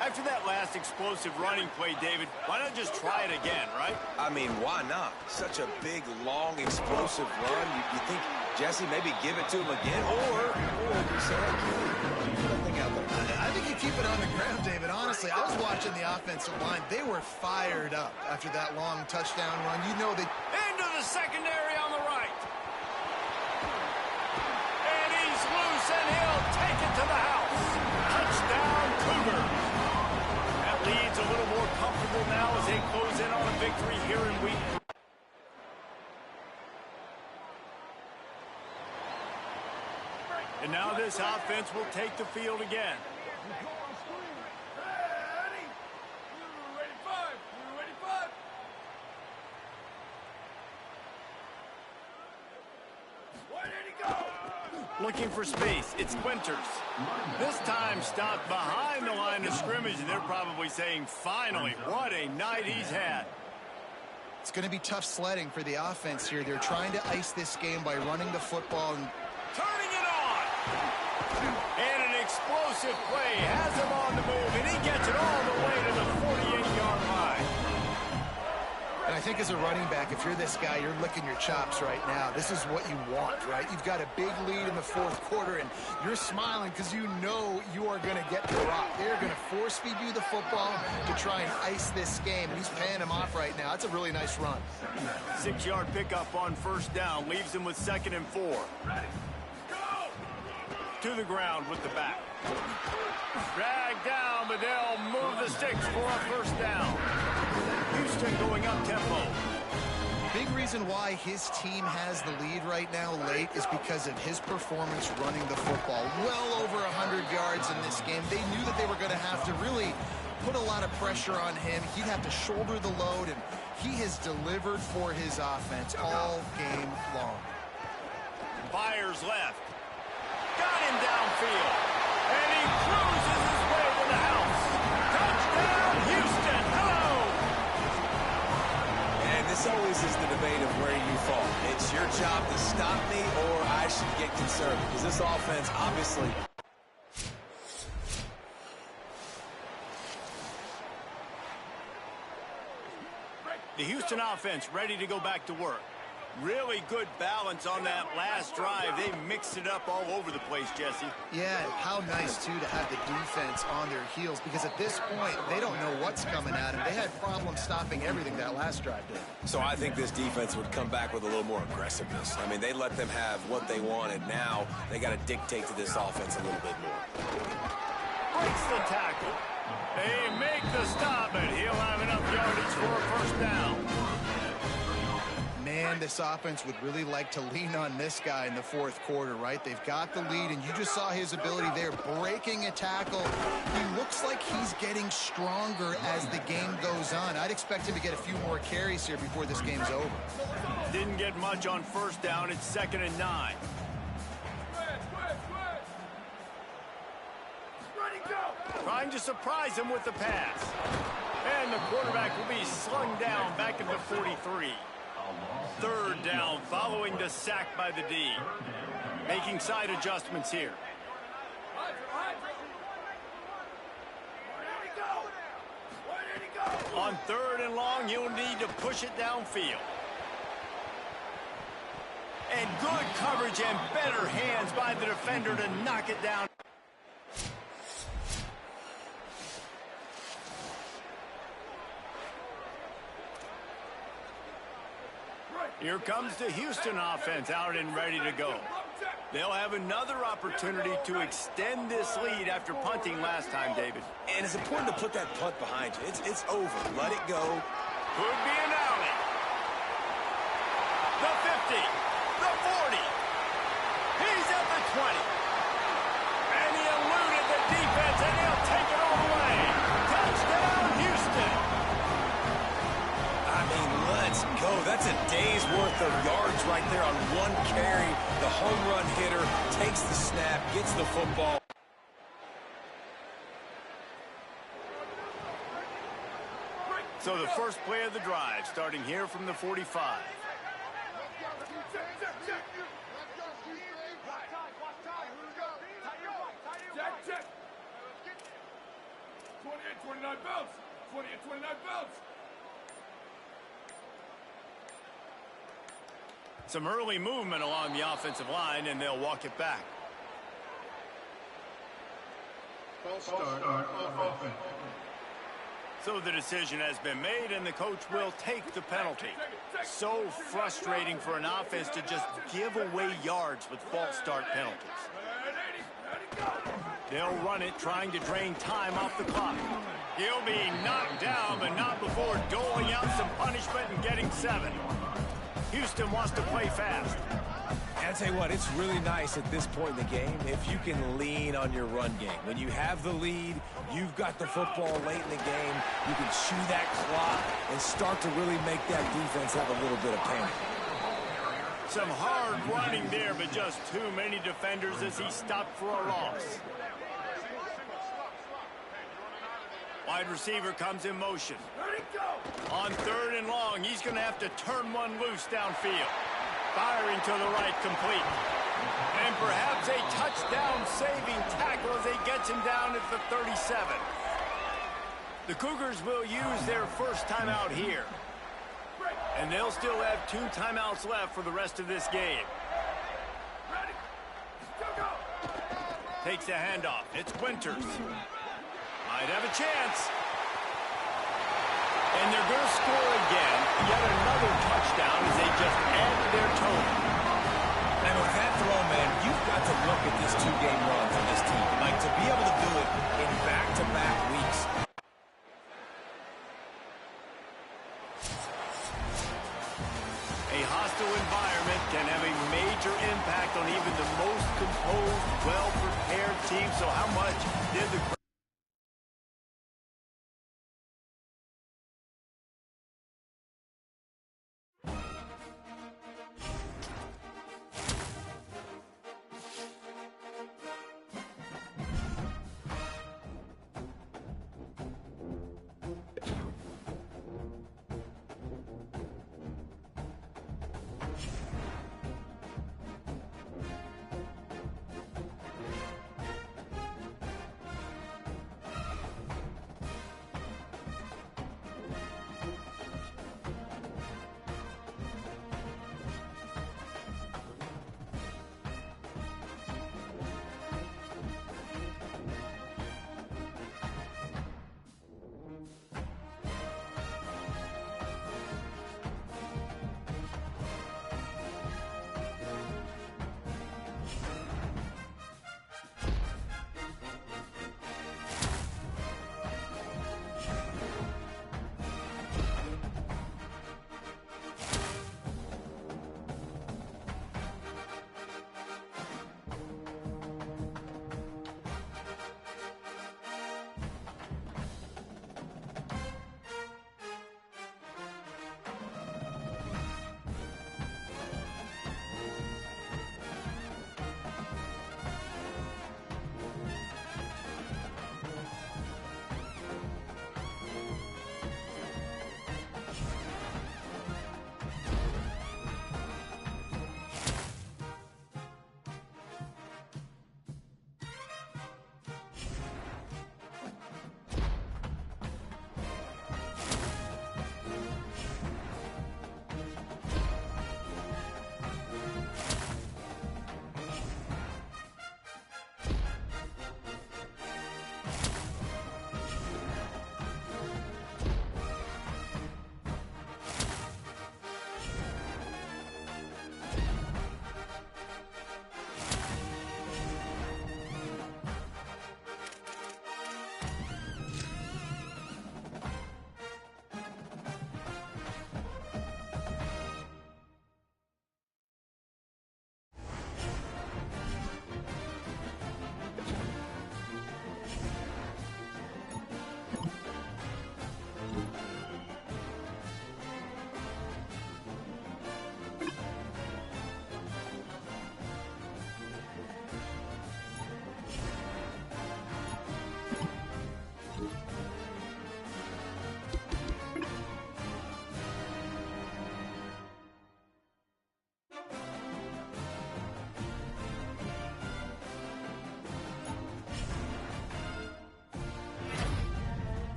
After that last explosive running play, David, why not just try it again, right? I mean, why not? Such a big, long, explosive run. You think, Jesse, maybe give it to him again? Or you say, nothing out there. I think you keep it on the ground, David. Honestly, I was watching the offensive line. They were fired up after that long touchdown run. You know they... Into the secondary on the right. And he's loose, and he'll take it to the house. Touchdown, Cougars. Leads a little more comfortable now as they close in on a victory here in week 3. And now this offense will take the field again. Looking for space, it's Quinters. This time stopped behind the line of scrimmage, and they're probably saying, finally, what a night he's had. It's going to be tough sledding for the offense here. They're trying to ice this game by running the football and... Turning it on! And an explosive play has him on the move, and he gets it all the way to the 48-yard line. And I think as a running back, if you're this guy, you're licking your chops right now. This is what you want, right? You've got a big lead in the fourth quarter, and you're smiling because you know you are going to get the rock. They're going to force-feed you the football to try and ice this game. And he's paying him off right now. That's a really nice run. 6-yard pickup on first down leaves him with 2nd and 4. To the ground with the back. Dragged down, but they'll move the sticks for a first down. Houston going up tempo. Big reason why his team has the lead right now late is because of his performance running the football. Well over 100 yards in this game. They knew that they were going to have to really put a lot of pressure on him. He'd have to shoulder the load, and he has delivered for his offense all game long. Fires left. Got him downfield. And he cruises his way to the house. Touchdown, Houston. Hello. And this always is the debate of where you fall. It's your job to stop me, or I should get concerned. Because this offense, obviously... The Houston offense ready to go back to work. Really good balance on that last drive. They mixed it up all over the place, Jesse. Yeah, how nice, too, to have the defense on their heels, because at this point, they don't know what's coming at them. They had problems stopping everything that last drive did. So I think this defense would come back with a little more aggressiveness. I mean, they let them have what they wanted. Now they got to dictate to this offense a little bit more. Breaks the tackle. They make the stop, and he'll have enough yardage for a first down. Man, this offense would really like to lean on this guy in the fourth quarter, right? They've got the lead, and you just saw his ability there, breaking a tackle. He looks like he's getting stronger as the game goes on. I'd expect him to get a few more carries here before this game's over. Didn't get much on first down. It's 2nd and 9. Trying to surprise him with the pass. And the quarterback will be slung down back at the 43. 3rd down following the sack by the D. Making side adjustments here. On 3rd and long, you'll need to push it downfield. And good coverage and better hands by the defender to knock it down. Here comes the Houston offense out and ready to go. They'll have another opportunity to extend this lead after punting last time, David. And it's important to put that punt behind you. It's over. Let it go. Could be an alley. The 50. The 40. He's at the 20. And he eluded the defense, and he'll take it all the way. Touchdown. That's a day's worth of yards right there on one carry. The home run hitter takes the snap, gets the football. So the first play of the drive, starting here from the 45. Check. 28-29 bounce. 28-29 bounce. Some early movement along the offensive line, and they'll walk it back. False start on offense. So the decision has been made, and the coach will take the penalty. So frustrating for an offense to just give away yards with false start penalties. They'll run it, trying to drain time off the clock. He'll be knocked down, but not before doling out some punishment and getting 7. Houston wants to play fast. And I tell you what, it's really nice at this point in the game if you can lean on your run game. When you have the lead, you've got the football late in the game, you can chew that clock and start to really make that defense have a little bit of pain. Some hard running there, but just too many defenders as he stopped for a loss. Wide receiver comes in motion. On 3rd and long, he's going to have to turn one loose downfield. Firing to the right, complete. And perhaps a touchdown-saving tackle as he gets him down at the 37. The Cougars will use their first timeout here. And they'll still have 2 timeouts left for the rest of this game. Takes the handoff. It's Winters. Might have a chance. And they're going to score again. Yet another touchdown as they just add to their total. And with that throw, man, you've got to look at this 2-game run for this team. Like, to be able to do it in back-to-back weeks. A hostile environment can have a major impact on even the most composed, well-prepared team. So how much did the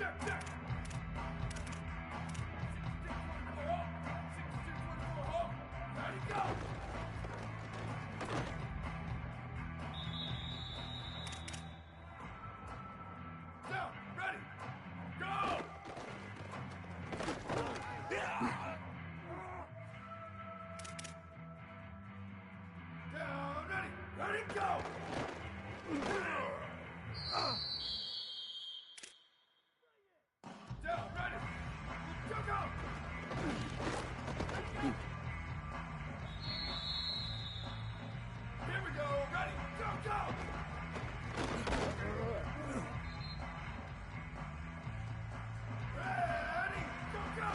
Check, check. 62-24 up. 62-24 up. Ready, go. Down, ready, go. Down, ready, go. Down, ready, go. Here we go, ready, go. Ready, go.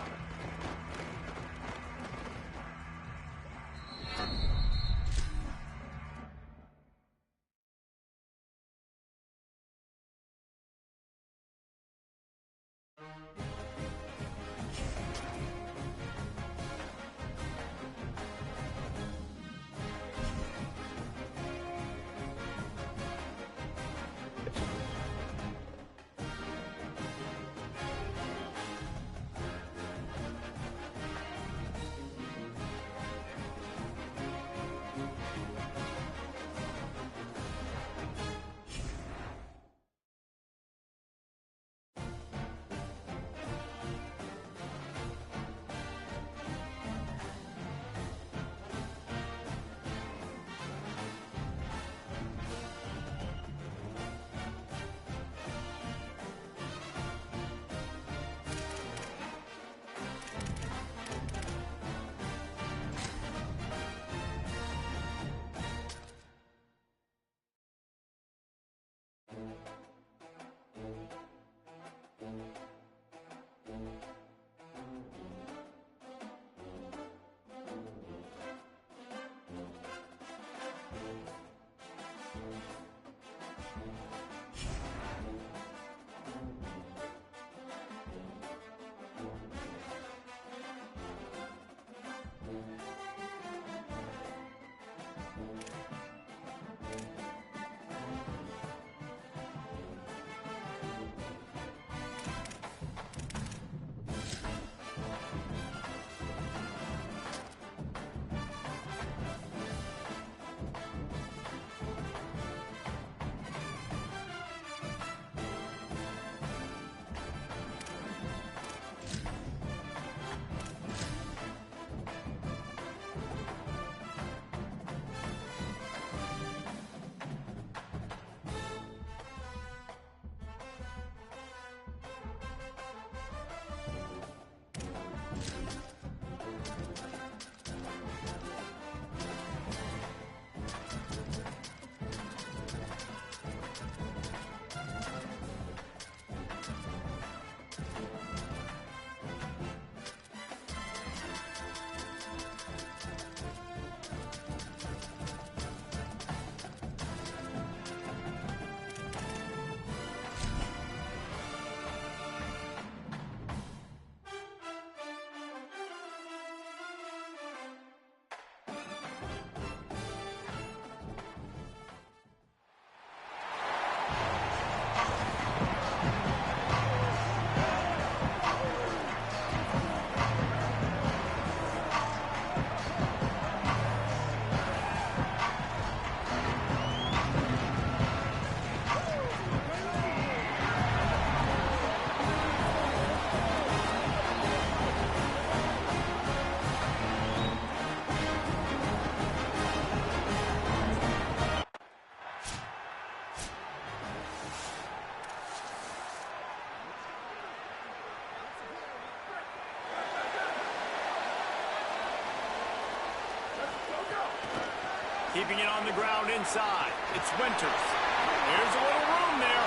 Keeping it on the ground inside. It's Winters. There's a little room there.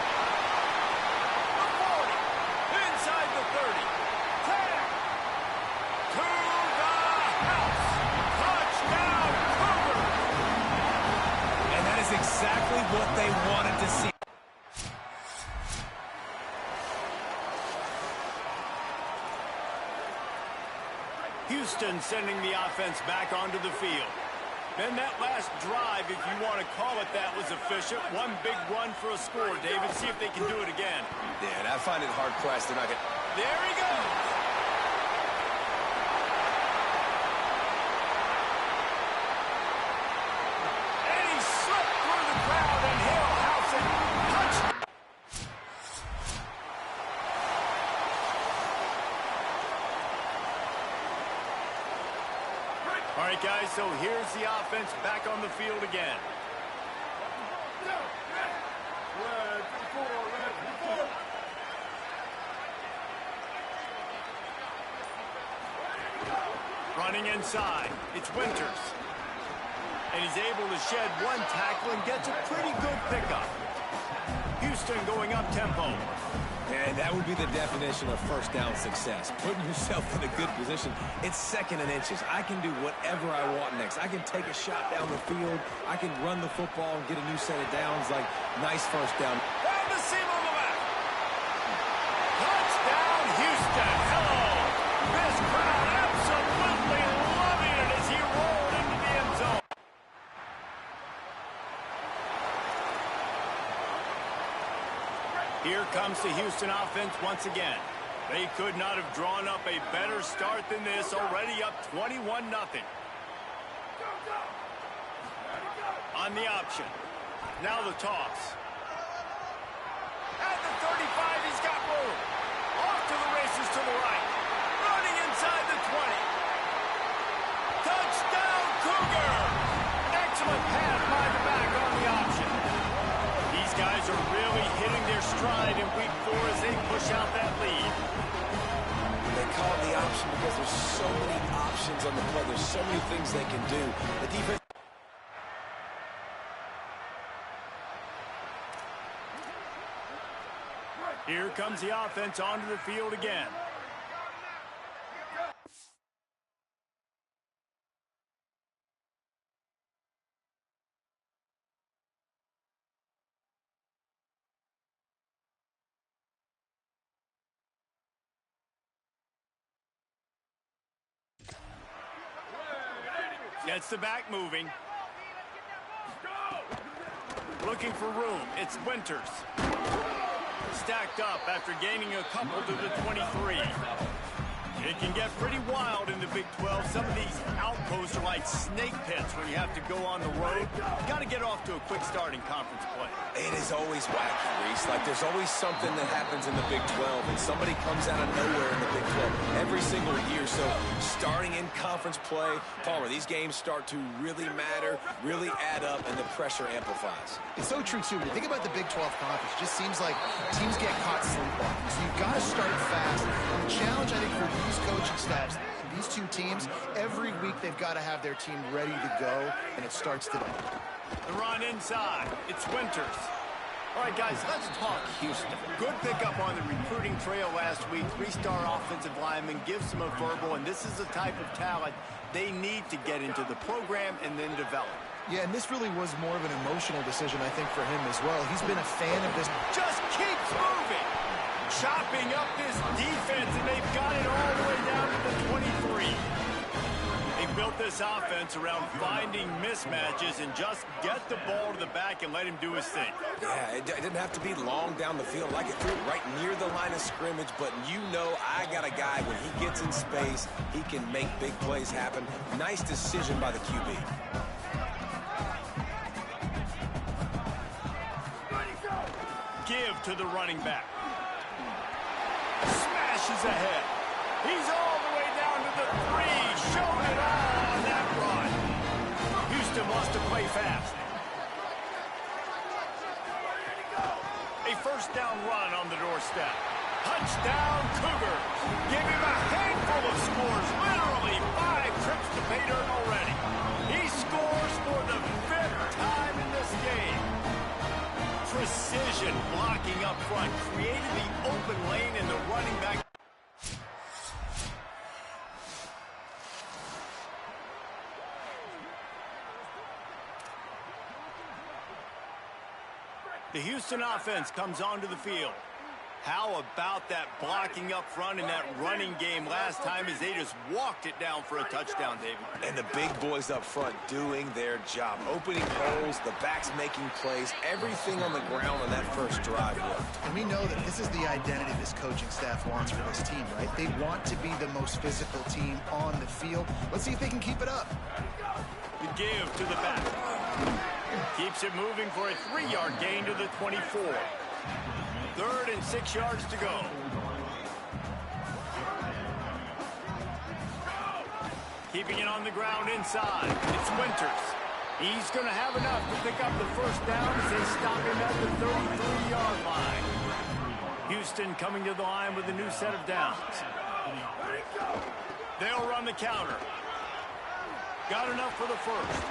The 40. Inside the 30. 10. To the house. Touchdown, Cougars. And that is exactly what they wanted to see. Houston sending the offense back onto the field. Ben, that last drive, if you want to call it that, was efficient. One big run for a score, David. See if they can do it again. Yeah, and I find it hard-pressed. They're not going to... There he goes. And he slipped through the crowd, and he'll house it. Touchdown. All right, guys, so here's the offense back on the field again. Running inside, it's Winters. And he's able to shed one tackle and gets a pretty good pickup. Houston going up tempo. And that would be the definition of first down success. Putting yourself in a good position. It's second and inches. I can do whatever I want next. I can take a shot down the field. I can run the football and get a new set of downs. Like, nice first down. Down the seam on the left. Touchdown, Houston. Hello. This crowd absolutely loving it as he rolled into the end zone. Here comes the Houston offense once again. They could not have drawn up a better start than this, already up 21-0. On the option. Now the toss. At the 35, he's got room. Off to the races to the right. Running inside the 20. Touchdown, Cougar! Excellent pass by the back on the option. These guys are really hitting their stride in week 4 as they push out that lead. They call it the option because there's so many options on the play. There's so many things they can do. The defense... Here comes the offense onto the field again. Gets the back moving. Looking for room. It's Winters. Stacked up after gaining a couple to the 23. It can get pretty wild in the Big 12. Some of these outposts are like snake pits when you have to go on the road. Got to get off to a quick start in conference play. It is always wacky, Reese. Like, there's always something that happens in the Big 12, and somebody comes out of nowhere in the Big 12 every single year. So, starting in conference play, Palmer, these games start to really matter, really add up, and the pressure amplifies. It's so true, too. When you think about the Big 12 conference, it just seems like teams get caught sleepwalking. So, you've got to start fast. And the challenge, I think, for these coaching staffs, these two teams, every week they've got to have their team ready to go, and it starts today. The run inside. It's Winters. All right, guys, let's talk Houston. Good pickup on the recruiting trail last week. 3-star offensive lineman gives them a verbal, and this is the type of talent they need to get into the program and then develop. Yeah, and this really was more of an emotional decision, I think, for him as well. He's been a fan of this. Just keeps moving. Chopping up this defense, and they've got it all the way down to the 23. They built this offense around finding mismatches and just get the ball to the back and let him do his thing. Yeah, it didn't have to be long down the field. Like, it threw it right near the line of scrimmage, but you know I got a guy, when he gets in space, he can make big plays happen. Nice decision by the QB. Give to the running back. Smashes ahead. He's all the way down to the 3. Showed it all on that run. Houston wants to play fast. A first down run on the doorstep. Touchdown, Cougars. Give him a handful of scores. Literally 5 trips to pay dirt already. He scores for the 5th time in this game. Precision blocking up front, created the open lane in the running back. The Houston offense comes onto the field. How about that blocking up front and that running game last time as they just walked it down for a touchdown, David? And the big boys up front doing their job. Opening holes, the backs making plays, everything on the ground on that first drive worked. And we know that this is the identity this coaching staff wants for this team, right? They want to be the most physical team on the field. Let's see if they can keep it up. The give to the back. Keeps it moving for a 3-yard gain to the 24. 3rd and 6 yards to go. Keeping it on the ground inside. It's Winters. He's going to have enough to pick up the first down as they stop him at the 33-yard line. Houston coming to the line with a new set of downs. They'll run the counter. Got enough for the first.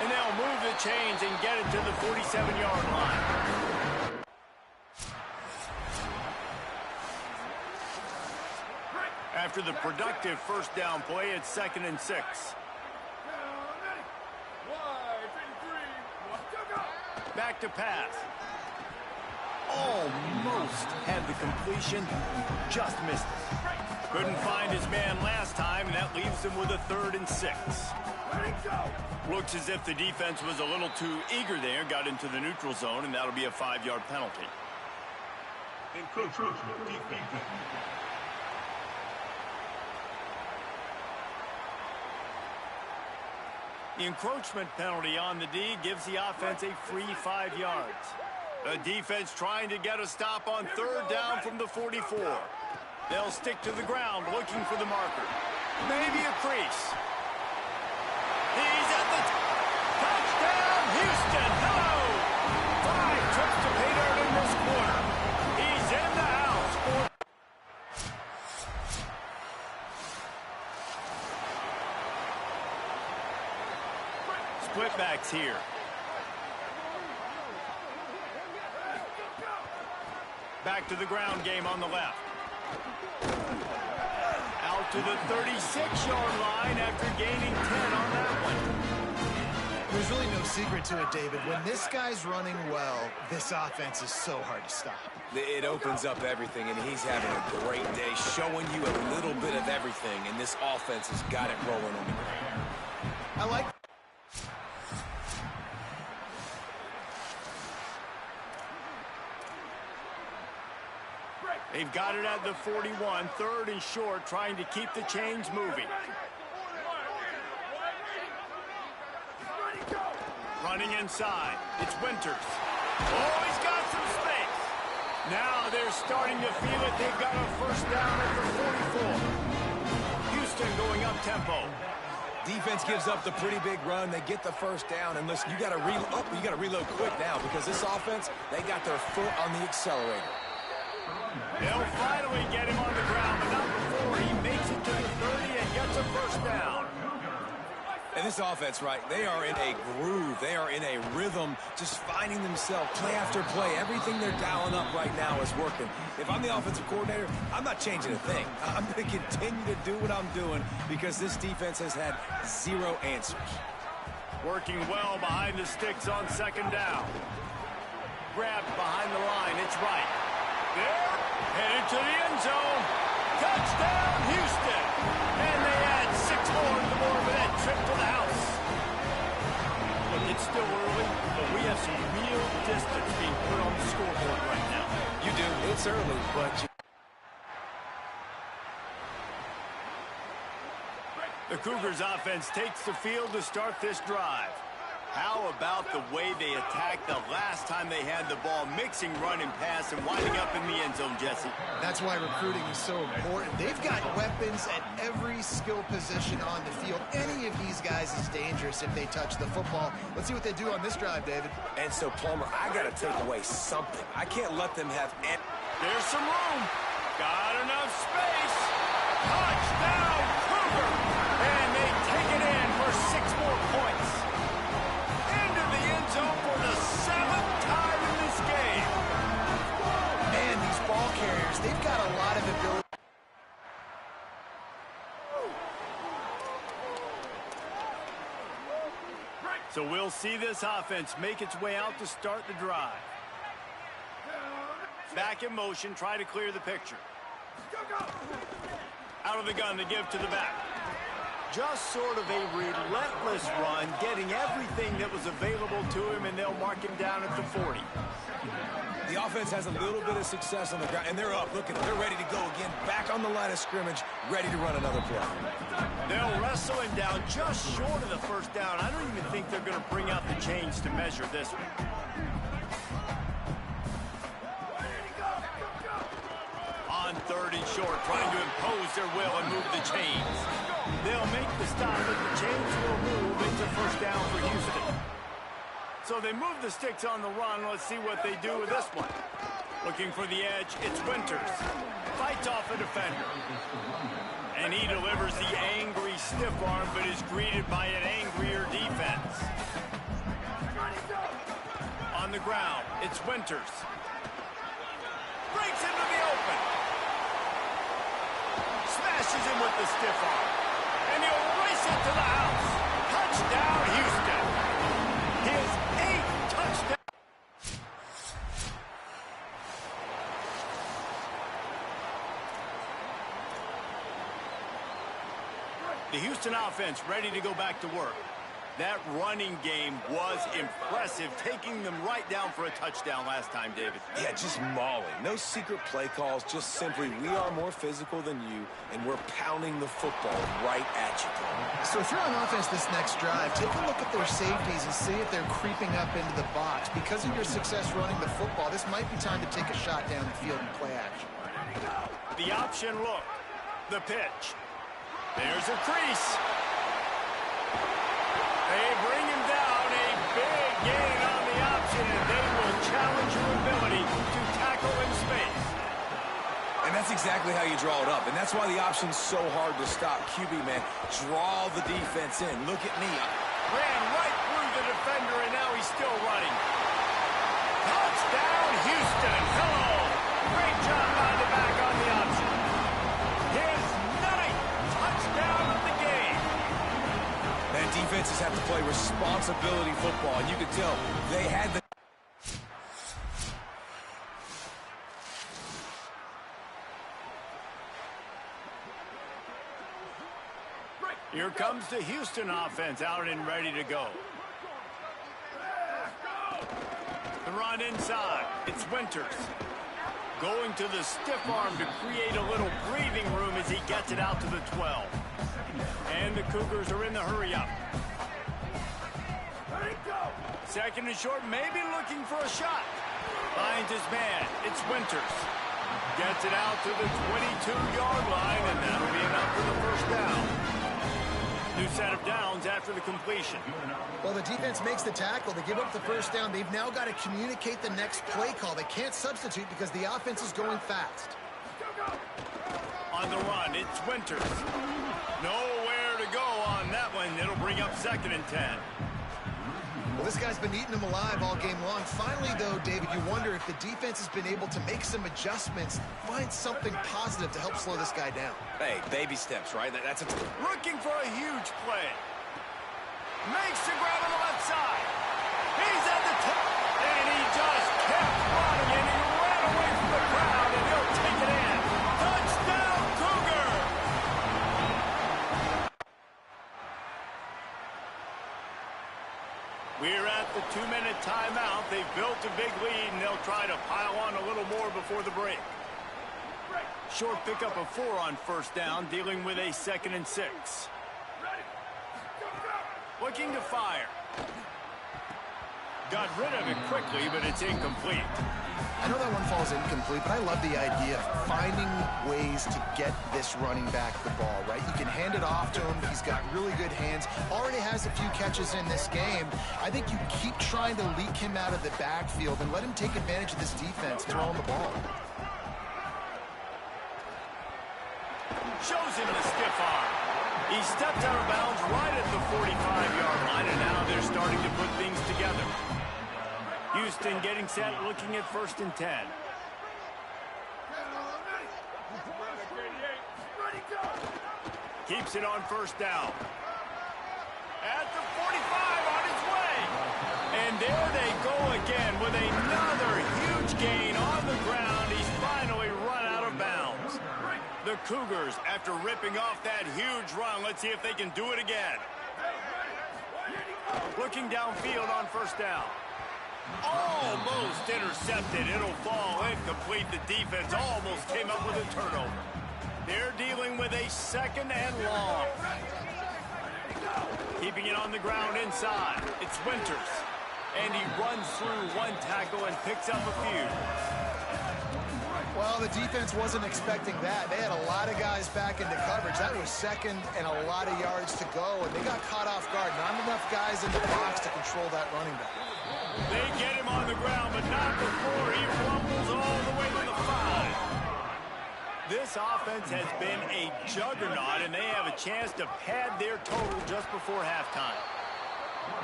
And they'll move the chains and get it to the 47-yard line. After the productive first down play, it's 2nd and 6. Back to pass. Almost had the completion, just missed it. Couldn't find his man last time, and that leaves him with a 3rd and 6. Looks as if the defense was a little too eager there, got into the neutral zone, and that'll be a 5-yard penalty. The encroachment penalty on the D gives the offense a free 5 yards. The defense trying to get a stop on 3rd down from the 44. They'll stick to the ground looking for the marker. Maybe a crease. He's at the touchdown, Houston. Hello! 5 trips to pay dirt in this quarter. He's in the house for split backs here. Back to the ground game on the left. Out to the 36-yard line after gaining 10 on that one. There's really no secret to it, David. When this guy's running well, this offense is so hard to stop. It opens up everything, and he's having a great day, showing you a little bit of everything, and this offense has got it rolling on the ground. I like. They've got it at the 41, 3rd and short, trying to keep the chains moving. Running inside, it's Winters. Oh, he's got some space. Now they're starting to feel it. They've got a first down at the 44. Houston going up tempo. Defense gives up the pretty big run. They get the first down, and listen, you got to reload quick now because this offense, they got their foot on the accelerator. They'll finally get him on the ground, but not before he makes it to the 30 and gets a first down. And this offense, right, they are in a groove. They are in a rhythm, just finding themselves play after play. Everything they're dialing up right now is working. If I'm the offensive coordinator, I'm not changing a thing. I'm going to continue to do what I'm doing because this defense has had 0 answers. Working well behind the sticks on 2nd down. Grabbed behind the line. It's right. There, headed to the end zone. Touchdown, Houston. And they add 6 more to the board with that trip to the house. Look, it's still early, but we have some real distance being put on the scoreboard right now. You do. It's early, but The Cougars offense takes the field to start this drive. How about the way they attacked the last time they had the ball, mixing run and pass and winding up in the end zone, Jesse? That's why recruiting is so important. They've got weapons at every skill position on the field. Any of these guys is dangerous if they touch the football. Let's see what they do on this drive, David. And so, Plummer, I got to take away something. I can't let them have any. There's some room. Got enough space. Touchdown, Cougar. And they take it in for 6 more points. Into the end zone for the 7th time in this game. Man, these ball carriers, they've got a lot of ability. So we'll see this offense make its way out to start the drive. Back in motion, try to clear the picture. Out of the gun to give to the back. Just sort of a relentless run, getting everything that was available to him, and they'll mark him down at the 40. The offense has a little bit of success on the ground, and they're up. Look at them. They're ready to go again. Back on the line of scrimmage, ready to run another play. They'll wrestle him down just short of the first down. I don't even think they're going to bring out the chains to measure this one. On 3rd and short, trying to impose their will and move the chains. They'll make the stop, but the chains will move into first down for Houston. So they move the sticks on the run. Let's see what they do with this one. Looking for the edge, it's Winters. Fights off a defender. And he delivers the angry stiff arm, but is greeted by an angrier defense. On the ground, it's Winters. Breaks into the open. Smashes him with the stiff arm. And he'll race it to the house. Touchdown, Houston. His 8th touchdown. The Houston offense ready to go back to work. That running game was impressive, taking them right down for a touchdown last time, David. Yeah, just mauling. No secret play calls, just simply we are more physical than you, and we're pounding the football right at you. So if you're on offense this next drive, take a look at their safeties and see if they're creeping up into the box. Because of your success running the football, this might be time to take a shot down the field and play action. The option look. The pitch. There's a crease. They bring him down, a big gain on the option, and they will challenge your ability to tackle in space. And that's exactly how you draw it up, and that's why the option's so hard to stop. QB, man, draw the defense in. Look at me. Ran right through the defender, and now he's still running. Touchdown, Houston. Hello. Great job by the back on the option. His 9th touchdown of the game. Man, defenses have to play responsibility football, and you can tell they had the... Here comes the Houston offense out and ready to go. The run inside. It's Winters. Going to the stiff arm to create a little breathing room as he gets it out to the 12. And the Cougars are in the hurry up. 2nd and short, maybe looking for a shot. Finds his man. It's Winters. Gets it out to the 22-yard line, and that'll be enough for the first down. New set of downs after the completion. Well, the defense makes the tackle. They give up the first down. They've now got to communicate the next play call. They can't substitute because the offense is going fast. On the run, it's Winters. Nowhere to go on that one. It'll bring up 2nd and 10. Well, this guy's been eating them alive all game long. Finally, though, David, you wonder if the defense has been able to make some adjustments, find something positive to help slow this guy down. Hey, baby steps, right? That's a... Looking for a huge play. Makes the grab on the left side. He's at the top. And he just kept running, and he ran away from the crowd, and he'll take it in. Touchdown, Cougar! We're at the 2-minute timeout. They've built a big lead, and they'll try to pile on a little more before the break. Short pickup of 4 on first down, dealing with a 2nd and 6. Looking to fire. Got rid of it quickly, but it's incomplete. I know that one falls incomplete, but I love the idea of finding ways to get this running back the ball, right? You can hand it off to him. He's got really good hands. Already has a few catches in this game. I think you keep trying to leak him out of the backfield and let him take advantage of this defense throwing the ball. Shows him the stiff arm. He stepped out of bounds right at the 45-yard line, and now they're starting to put things together. Houston getting set, looking at 1st and 10. Keeps it on first down. At the 45, on his way. And there they go again with another huge gain on the ground. The Cougars, after ripping off that huge run, let's see if they can do it again. Looking downfield on first down. Almost intercepted. It'll fall incomplete. The defense almost came up with a turnover. They're dealing with a second and long. Keeping it on the ground inside. It's Winters. And he runs through one tackle and picks up a few. Well, the defense wasn't expecting that. They had a lot of guys back into coverage. That was second and a lot of yards to go, and they got caught off guard. Not enough guys in the box to control that running back. They get him on the ground, but not before he rumbles all the way to the 5. This offense has been a juggernaut, and they have a chance to pad their total just before halftime.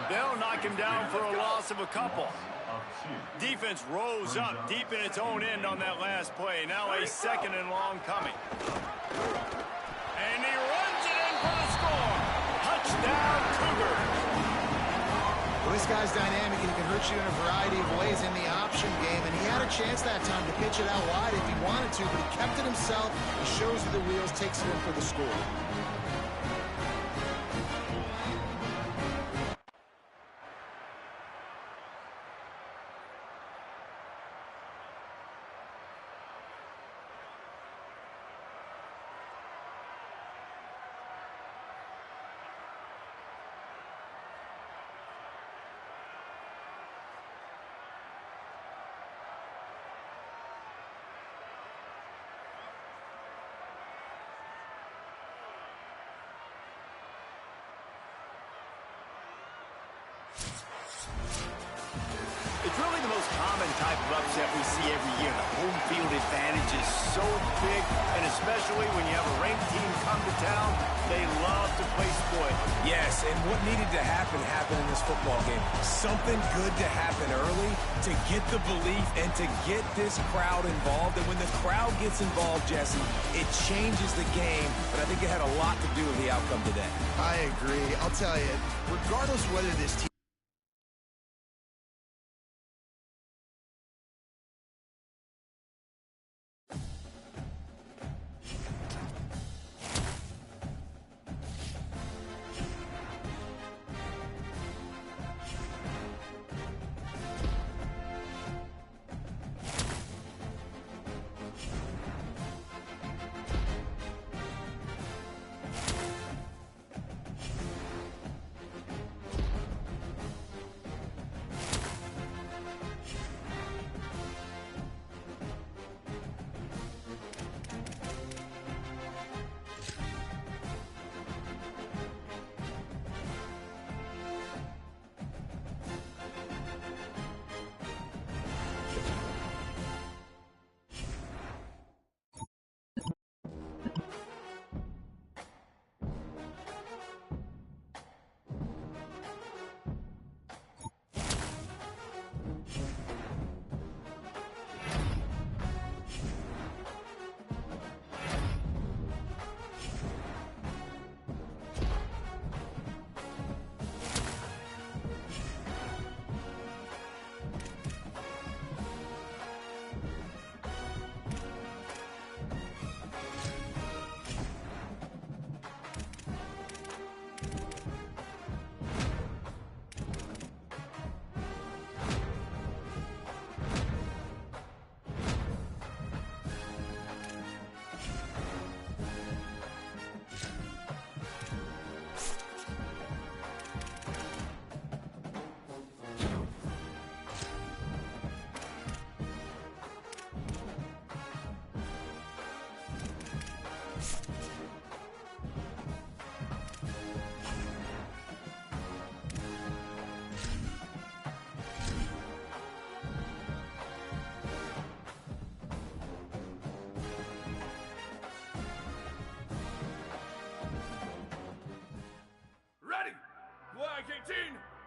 They'll knock him down for a loss of a couple. Defense rose up deep in its own end on that last play. Now a second and long coming. And he runs it in for the score. Touchdown, Cougars. Well, this guy's dynamic, and he can hurt you in a variety of ways in the option game, and he had a chance that time to pitch it out wide if he wanted to, but he kept it himself. He shows you the wheels, takes it in for the score. It's really the most common type of upset we see every year. The home field advantage is so big, and especially when you have a ranked team come to town, they love to play spoil. Yes, and what needed to happen happened in this football game. Something good to happen early to get the belief and to get this crowd involved. And when the crowd gets involved, Jesse, it changes the game. But I think it had a lot to do with the outcome today. I agree. I'll tell you, regardless whether this team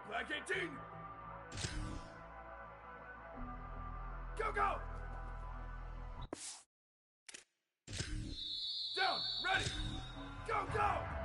Black 18! Go, go! Down, ready! Go, go!